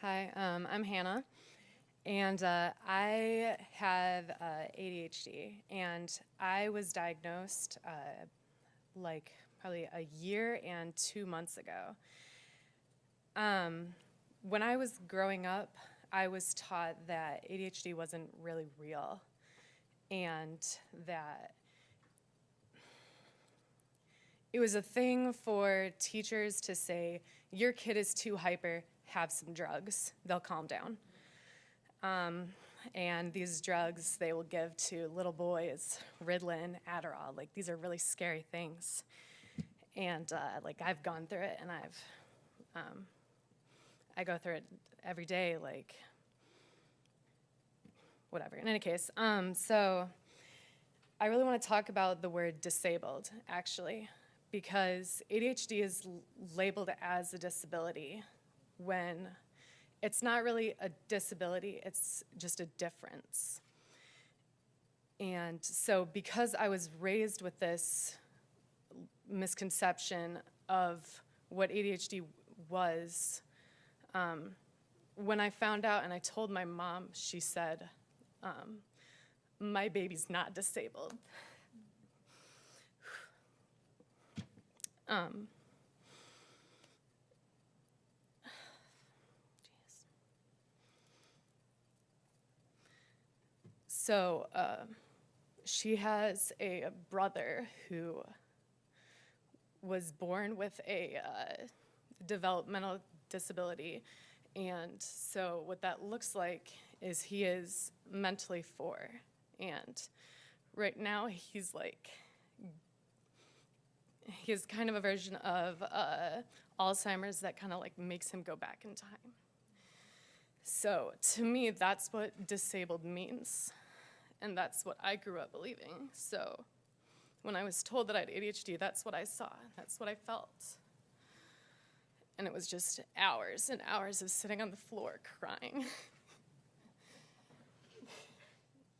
Hi, I'm Hannah, and I have ADHD, and I was diagnosed like probably a year and 2 months ago. When I was growing up, I was taught that ADHD wasn't really real, and that it was a thing for teachers to say, your kid is too hyper, have some drugs, they'll calm down. And these drugs they will give to little boys, Ritalin, Adderall, like these are really scary things. And like I've gone through it, and I go through it every day, like whatever. In any case, so I really want to talk about the word disabled, actually, because ADHD is labeled as a disability when it's not really a disability, it's just a difference. And so because I was raised with this misconception of what ADHD was, when I found out and I told my mom, she said, my baby's not disabled. So she has a brother who was born with a developmental disability. And so what that looks like is he is mentally 4. And right now he's like, he has kind of a version of Alzheimer's that kind of like makes him go back in time. So to me, that's what disabled means. And that's what I grew up believing. So when I was told that I had ADHD, that's what I saw. That's what I felt. And it was just hours and hours of sitting on the floor crying.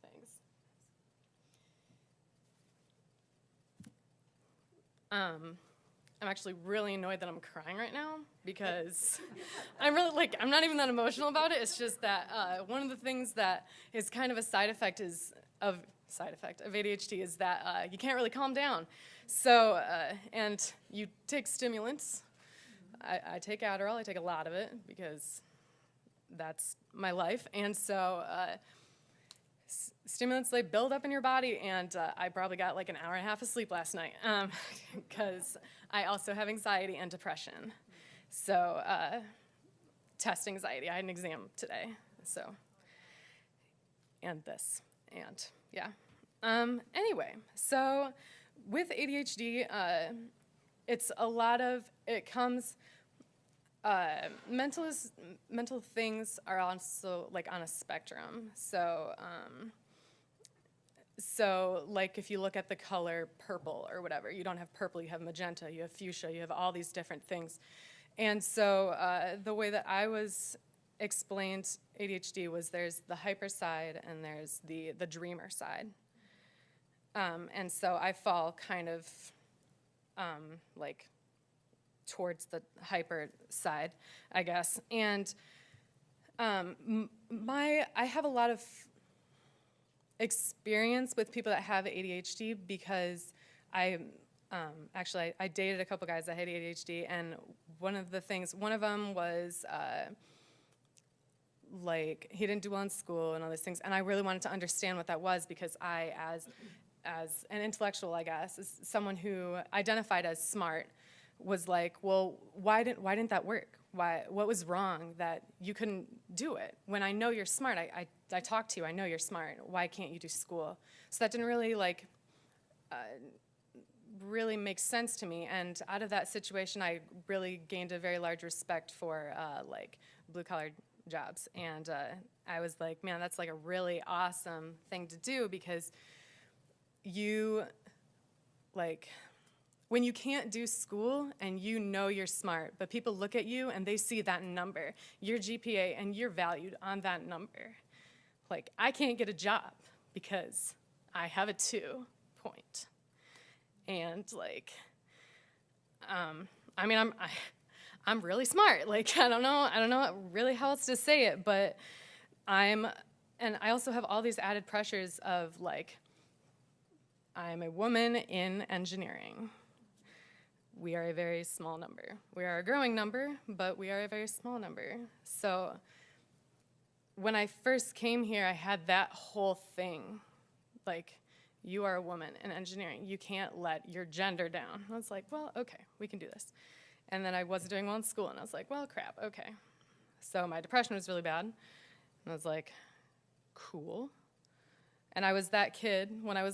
Thanks. I'm actually really annoyed that I'm crying right now because I'm really I'm not even that emotional about it. It's just that one of the things that is kind of a side effect of ADHD is that you can't really calm down. So, and you take stimulants. I take Adderall. I take a lot of it because that's my life. And so stimulants, they build up in your body, and I probably got like an hour and a half of sleep last night because I also have anxiety and depression. So test anxiety. I had an exam today. So, and this, and yeah. Anyway, so with ADHD, it's a lot of, it comes, mental things are also like on a spectrum. So, so like if you look at the color purple or whatever, you don't have purple, you have magenta, you have fuchsia, you have all these different things. And so the way that I was explained ADHD was there's the hyper side and there's the dreamer side. And so I fall kind of like towards the hyper side, I guess. And I have a lot of experience with people that have ADHD because I dated a couple guys that had ADHD, and one of them was like he didn't do well in school and all these things, and I really wanted to understand what that was because I, as an intellectual, I guess, as someone who identified as smart, was like, well, why didn't that work? What was wrong that you couldn't do it? When I know you're smart, I talk to you, I know you're smart. Why can't you do school? So that didn't really really make sense to me. And out of that situation, I really gained a very large respect for blue-collar jobs. And I was like, man, that's like a really awesome thing to do because you when you can't do school and you know you're smart, but people look at you and they see that number, your GPA, and you're valued on that number. Like, I can't get a job because I have a 2 point. And I'm really smart. Like, I don't know really how else to say it, but and I also have all these added pressures of I'm a woman in engineering. We are a very small number. We are a growing number, but we are a very small number. So when I first came here, I had that whole thing. You are a woman in engineering. You can't let your gender down. I was like, well, okay, we can do this. And then I wasn't doing well in school, and I was like, well, crap, okay. So my depression was really bad. And I was like, cool. And I was that kid when I'm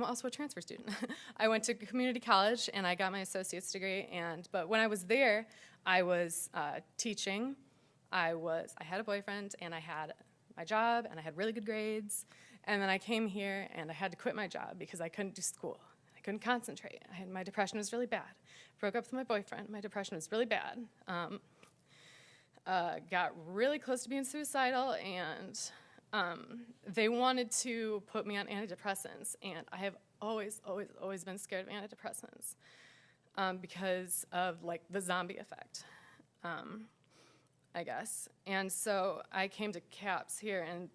also a transfer student. I went to community college and I got my associate's degree. But when I was there, I was teaching. I had a boyfriend and I had my job and I had really good grades. And then I came here and I had to quit my job because I couldn't do school. I couldn't concentrate. My depression was really bad. Broke up with my boyfriend. My depression was really bad. got really close to being suicidal, and they wanted to put me on antidepressants, and I have always been scared of antidepressants because of like the zombie effect, I guess. And so I came to CAPS here, and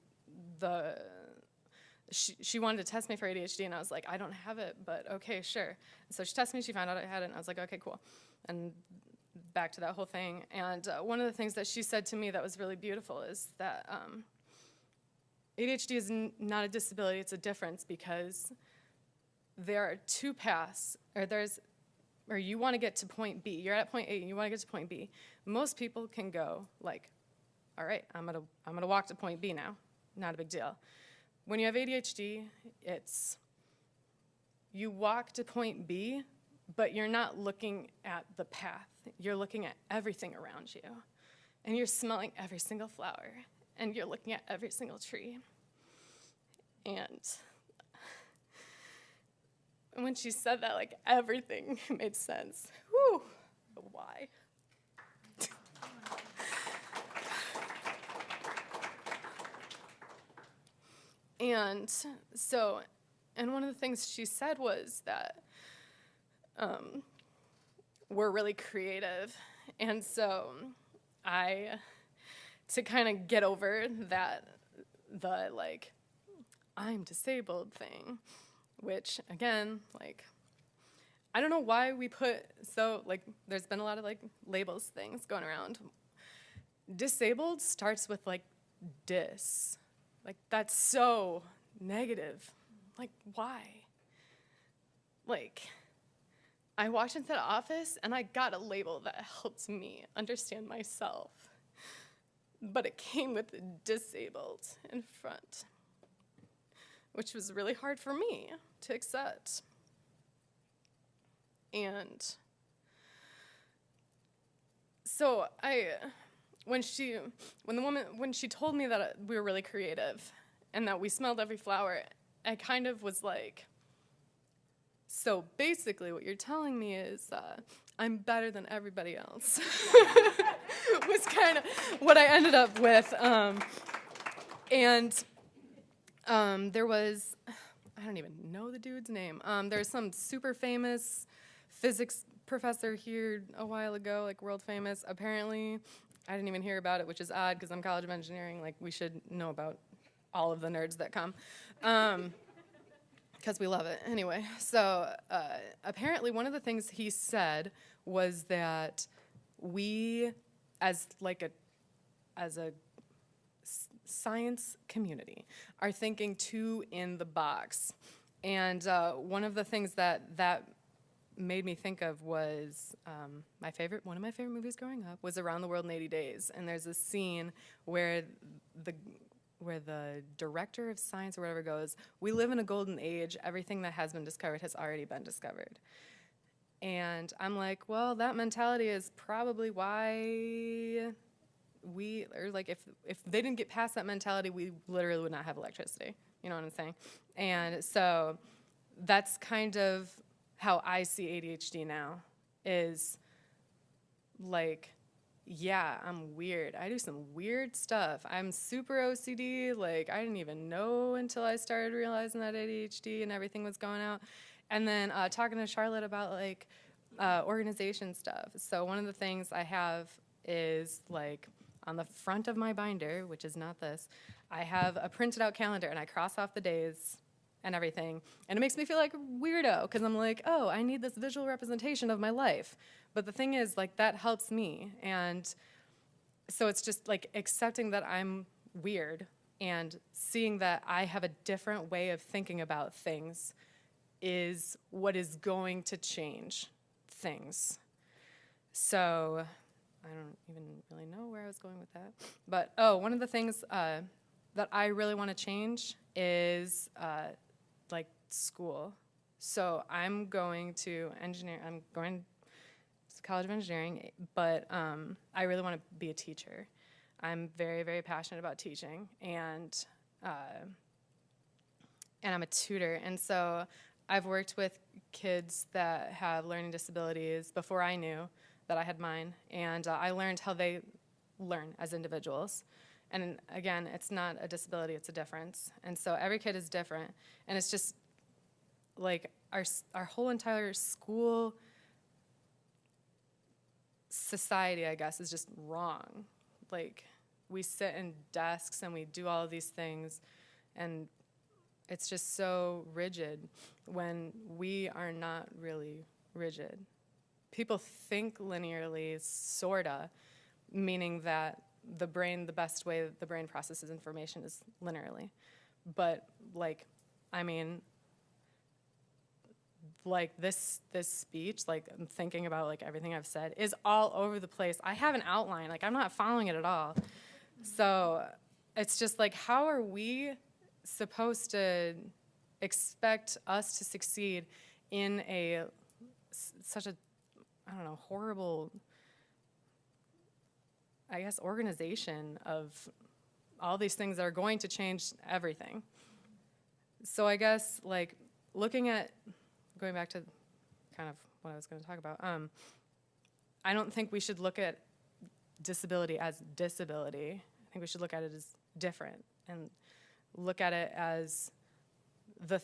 she wanted to test me for ADHD, and I was like, I don't have it, but okay, sure. So she tested me, she found out I had it, and I was like, okay, cool. And back to that whole thing. And one of the things that she said to me that was really beautiful is that ADHD is not a disability, it's a difference, because there are two paths, or you want to get to point B. You're at point A and you want to get to point B. Most people can go like, all right, I'm gonna walk to point B now. Not a big deal. When you have ADHD, it's you walk to point B, but you're not looking at the path. You're looking at everything around you. And you're smelling every single flower. And you're looking at every single tree. And when she said that, like, everything made sense. Whew, why? And so, and one of the things she said was that we're really creative. And so to kind of get over that, the like, I'm disabled thing, which again, like, I don't know why we put, so like, there's been a lot of like labels things going around. Disabled starts with like dis. Like, that's so negative. Like, why? Like, I walked into the office and I got a label that helped me understand myself. But it came with disabled in front, which was really hard for me to accept. And so when she told me that we were really creative and that we smelled every flower, I kind of was like, so basically what you're telling me is I'm better than everybody else. Was kind of what I ended up with. There was, I don't even know the dude's name. There's some super famous physics professor here a while ago, like world famous. Apparently, I didn't even hear about it, which is odd because I'm College of Engineering. Like, we should know about all of the nerds that come. Because we love it. Anyway, so apparently one of the things he said was that we, as a science community, are thinking too in the box. And one of the things that made me think of was one of my favorite movies growing up was Around the World in 80 Days. And there's a scene where the director of science or whatever goes, we live in a golden age, everything that has been discovered has already been discovered. And I'm like, well, that mentality is probably why if they didn't get past that mentality, we literally would not have electricity. You know what I'm saying? And so that's kind of how I see ADHD now, is like, yeah, I'm weird. I do some weird stuff. I'm super OCD. Like, I didn't even know until I started realizing that ADHD and everything was going out. And then talking to Charlotte about, like, organization stuff. So one of the things I have is, like, on the front of my binder, which is not this, I have a printed out calendar, and I cross off the days and everything. And it makes me feel like a weirdo, because I'm like, oh, I need this visual representation of my life. But the thing is, like, that helps me. And so it's just, like, accepting that I'm weird and seeing that I have a different way of thinking about things is what is going to change things. So I don't even really know where I was going with that. But, one of the things that I really want to change is, like, school. So I'm going to College of Engineering, but I really want to be a teacher. I'm very, very passionate about teaching, and I'm a tutor. And so I've worked with kids that have learning disabilities before I knew that I had mine, and I learned how they learn as individuals. And again, it's not a disability, it's a difference. And so every kid is different. And it's just like our whole entire school society, I guess, is just wrong. Like, we sit in desks and we do all of these things, and it's just so rigid when we are not really rigid. People think linearly, sorta, meaning that the best way that the brain processes information is linearly. But like, I mean, like this speech, like I'm thinking about like everything I've said is all over the place. I have an outline, like I'm not following it at all. So it's just like, how are we supposed to expect us to succeed in such a, I don't know, horrible, I guess, organization of all these things that are going to change everything. So I guess, like, going back to kind of what I was going to talk about, I don't think we should look at disability as disability. I think we should look at it as different and look at it as the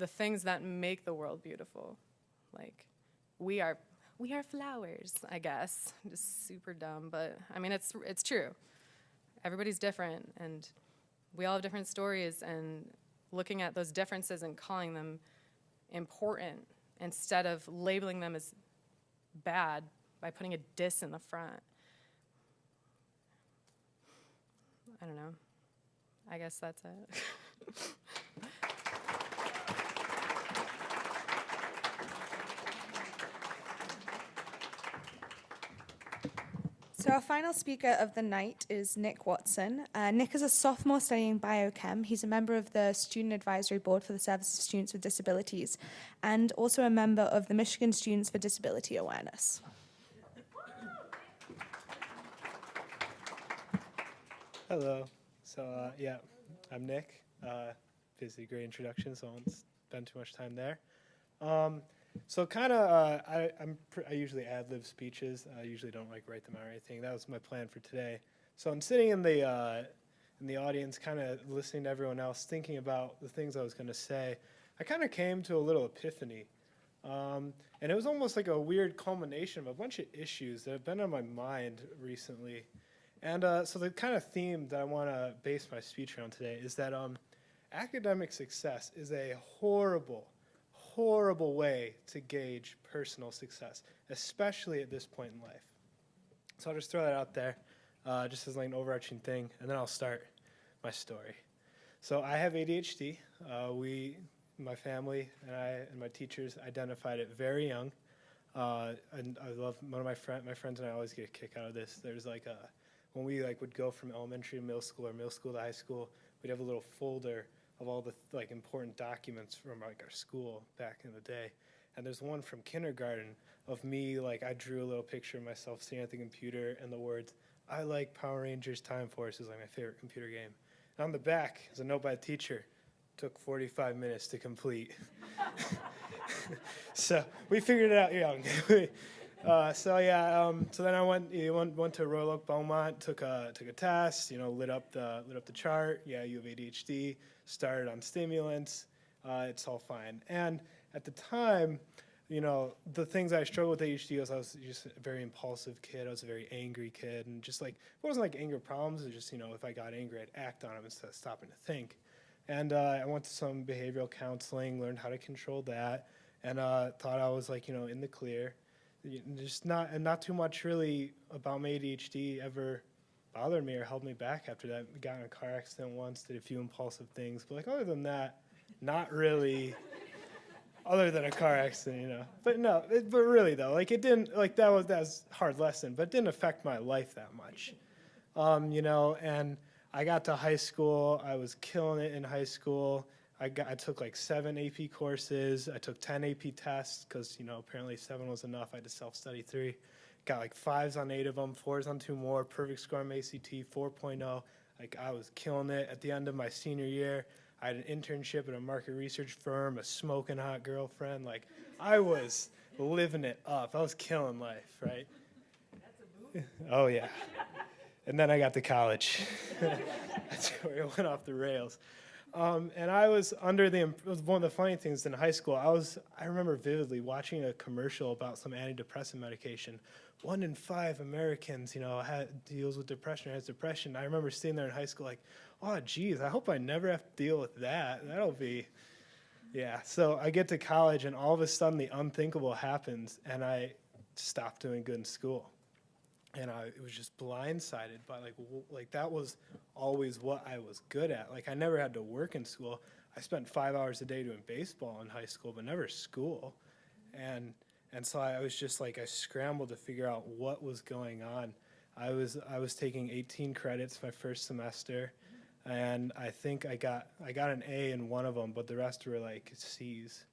things that make the world beautiful. Like, we are flowers, I guess. Just super dumb, but I mean, it's true. Everybody's different, and we all have different stories, and looking at those differences and calling them important instead of labeling them as bad by putting a dis in the front. I don't know. I guess that's it. So our final speaker of the night is Nick Watson. Nick is a sophomore studying biochem. He's a member of the Student Advisory Board for the Service of Students with Disabilities and also a member of the Michigan Students for Disability Awareness. Hello. So, yeah, I'm Nick. Basically, great introduction, so I won't spend too much time there. So kind of, I usually ad-lib speeches. I usually don't like write them out or anything. That was my plan for today. So I'm sitting in the audience, kind of listening to everyone else, thinking about the things I was going to say. I kind of came to a little epiphany, and it was almost like a weird culmination of a bunch of issues that have been on my mind recently. And so the kind of theme that I want to base my speech around today is that academic success is a horrible way to gauge personal success, especially at this point in life. So I'll just throw that out there just as like an overarching thing, and then I'll start my story. So I have ADHD. My family and I and my teachers identified it very young. And I love one of my friends and I always get a kick out of this. There's like when we would go from elementary to middle school or middle school to high school, we'd have a little folder of all the important documents from our school back in the day. And there's one from kindergarten of me, I drew a little picture of myself sitting at the computer and the words, "I like Power Rangers Time Force" is my favorite computer game. And on the back is a note by the teacher, took 45 minutes to complete. So we figured it out young. So then I went to Royal Oak Beaumont, took a test, lit up the chart. Yeah, you have ADHD. Started on stimulants. It's all fine. And at the time, the things I struggled with ADHD was I was just a very impulsive kid. I was a very angry kid, and just it wasn't like anger problems. It was just if I got angry, I'd act on them instead of stopping to think. And I went to some behavioral counseling, learned how to control that, and thought I was in the clear. Just not too much really about my ADHD ever bothered me or held me back after that. I got in a car accident once, did a few impulsive things, but other than that, not really. Other than a car accident, But no, but really though, it didn't that was a hard lesson, but it didn't affect my life that much, And I got to high school, I was killing it in high school. I took 7 AP courses. I took 10 AP tests because, apparently 7 was enough. I had to self-study 3. Got 5s on 8 of them, 4s on 2 more, perfect score on my ACT, 4.0. I was killing it. At the end of my senior year, I had an internship at a market research firm, a smoking hot girlfriend. I was living it up. I was killing life, right? That's a move. Oh, yeah. And then I got to college. That's where it went off the rails. And I was under it was one of the funny things in high school. I remember vividly watching a commercial about some antidepressant medication. 1 in 5 Americans, deals with depression or has depression. I remember sitting there in high school like, oh, geez, I hope I never have to deal with that. That'll be, yeah. So I get to college, and all of a sudden the unthinkable happens, and I stopped doing good in school. And I was just blindsided by like that was always what I was good at. Like I never had to work in school. I spent 5 hours a day doing baseball in high school, but never school. And so I was just like, I scrambled to figure out what was going on. I was taking 18 credits my first semester, and I think I got an A in one of them, but the rest were like C's.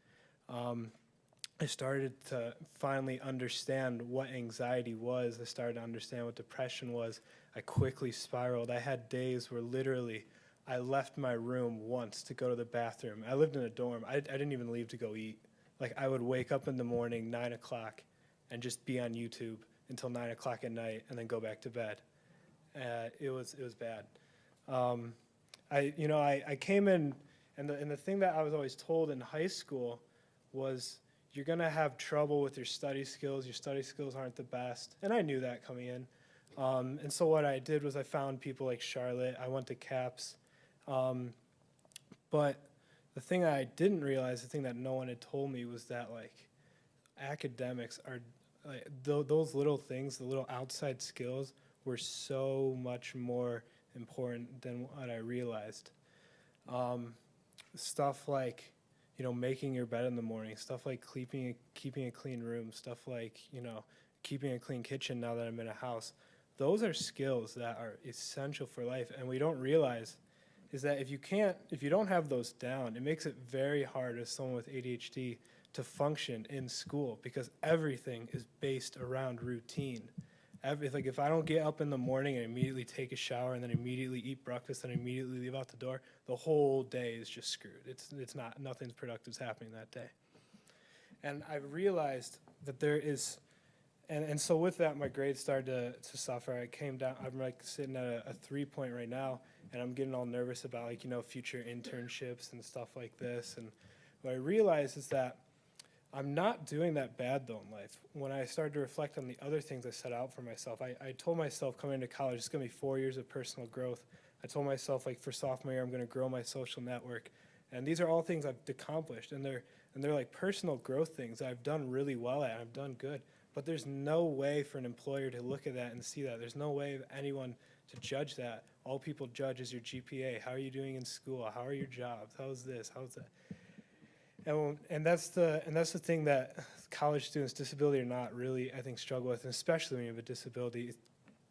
I started to finally understand what anxiety was. I started to understand what depression was. I quickly spiraled. I had days where literally I left my room once to go to the bathroom. I lived in a dorm. I didn't even leave to go eat. Like I would wake up in the morning, 9 o'clock, and just be on YouTube until 9 o'clock at night and then go back to bed. It was bad. I came in, and the thing that I was always told in high school was, you're going to have trouble with your study skills. Your study skills aren't the best. And I knew that coming in. And so what I did was I found people like Charlotte. I went to CAPS. But the thing I didn't realize, the thing that no one had told me, was that like academics are, like, those little things, the little outside skills, were so much more important than what I realized. Stuff like, making your bed in the morning, stuff like keeping a clean room, stuff like, keeping a clean kitchen now that I'm in a house. Those are skills that are essential for life, and we don't realize is that if you don't have those down, it makes it very hard as someone with ADHD to function in school, because everything is based around routine. Like if I don't get up in the morning and immediately take a shower and then immediately eat breakfast and immediately leave out the door, the whole day is just screwed. Nothing productive is happening that day. And I realized that there is, and so with that, my grades started to suffer. I came down, I'm like sitting at a 3 point right now, and I'm getting all nervous about future internships and stuff like this. And what I realized is that I'm not doing that bad, though, in life. When I started to reflect on the other things I set out for myself, I told myself coming into college, it's going to be 4 years of personal growth. I told myself, like, for sophomore year, I'm going to grow my social network. And these are all things I've accomplished, and they're like personal growth things that I've done really well at, and I've done good. But there's no way for an employer to look at that and see that. There's no way of anyone to judge that. All people judge is your GPA. How are you doing in school? How are your jobs? How's this? How's that? And that's the thing that college students, disability or not, really, I think, struggle with, and especially when you have a disability,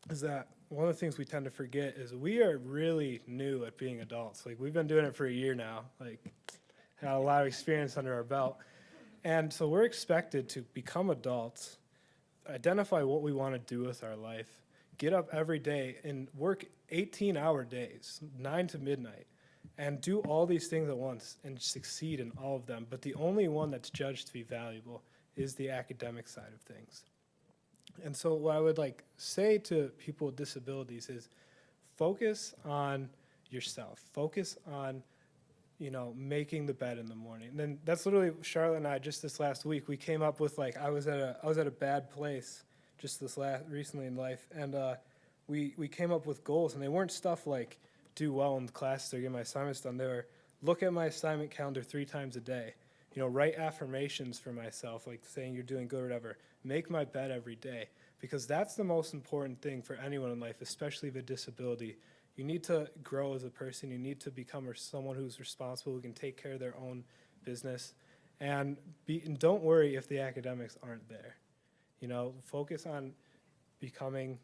is that one of the things we tend to forget is we are really new at being adults. Like, we've been doing it for a year now, like, had a lot of experience under our belt. And so we're expected to become adults, identify what we want to do with our life, get up every day and work 18-hour days, 9 to midnight, and do all these things at once and succeed in all of them. But the only one that's judged to be valuable is the academic side of things. And so what I would like say to people with disabilities is focus on yourself. Focus on, making the bed in the morning. And then that's literally Charlotte and I, just this last week, we came up with, like, I was at a bad place just recently in life, and we came up with goals, and they weren't stuff like do well in the classes or get my assignments done. They were look at my assignment calendar 3 times a day. Write affirmations for myself, like saying you're doing good or whatever. Make my bed every day, because that's the most important thing for anyone in life, especially with a disability. You need to grow as a person. You need to become someone who's responsible, who can take care of their own business, and don't worry if the academics aren't there. Focus on becoming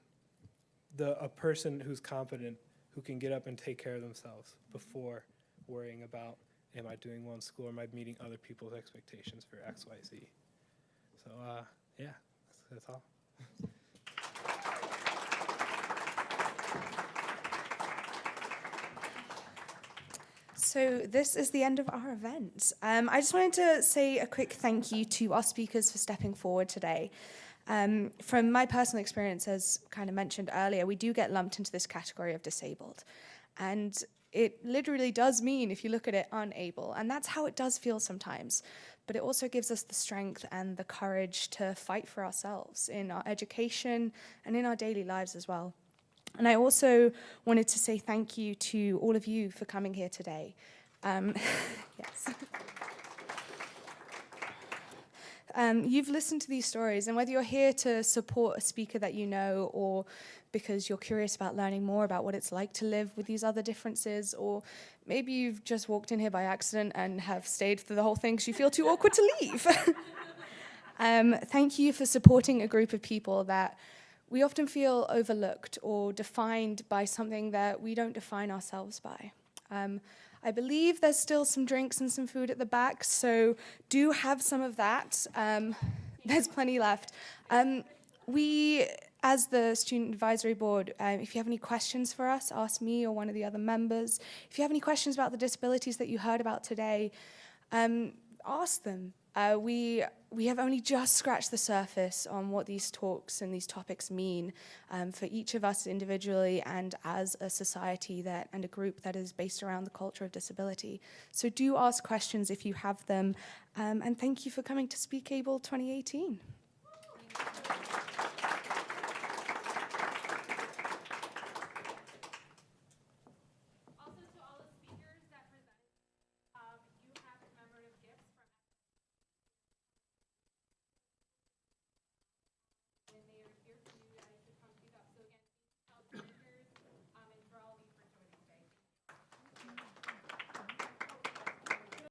a person who's competent, who can get up and take care of themselves before worrying about, am I doing well in school, or am I meeting other people's expectations for X, Y, Z? So, yeah, that's all. So this is the end of our event. I just wanted to say a quick thank you to our speakers for stepping forward today. From my personal experience, as kind of mentioned earlier, we do get lumped into this category of disabled. And it literally does mean, if you look at it, unable. And that's how it does feel sometimes. But it also gives us the strength and the courage to fight for ourselves in our education and in our daily lives as well. And I also wanted to say thank you to all of you for coming here today. Yes. You've listened to these stories, and whether you're here to support a speaker that you know, or because you're curious about learning more about what it's like to live with these other differences, or maybe you've just walked in here by accident and have stayed through the whole thing because you feel too awkward to leave. Thank you for supporting a group of people that we often feel overlooked or defined by something that we don't define ourselves by. I believe there's still some drinks and some food at the back, so do have some of that. There's plenty left. We, as the Student Advisory Board, if you have any questions for us, ask me or one of the other members. If you have any questions about the disabilities that you heard about today, ask them. We have only just scratched the surface on what these talks and these topics mean for each of us individually and as a society and a group that is based around the culture of disability. So do ask questions if you have them, and thank you for coming to SpeakABLE 2018.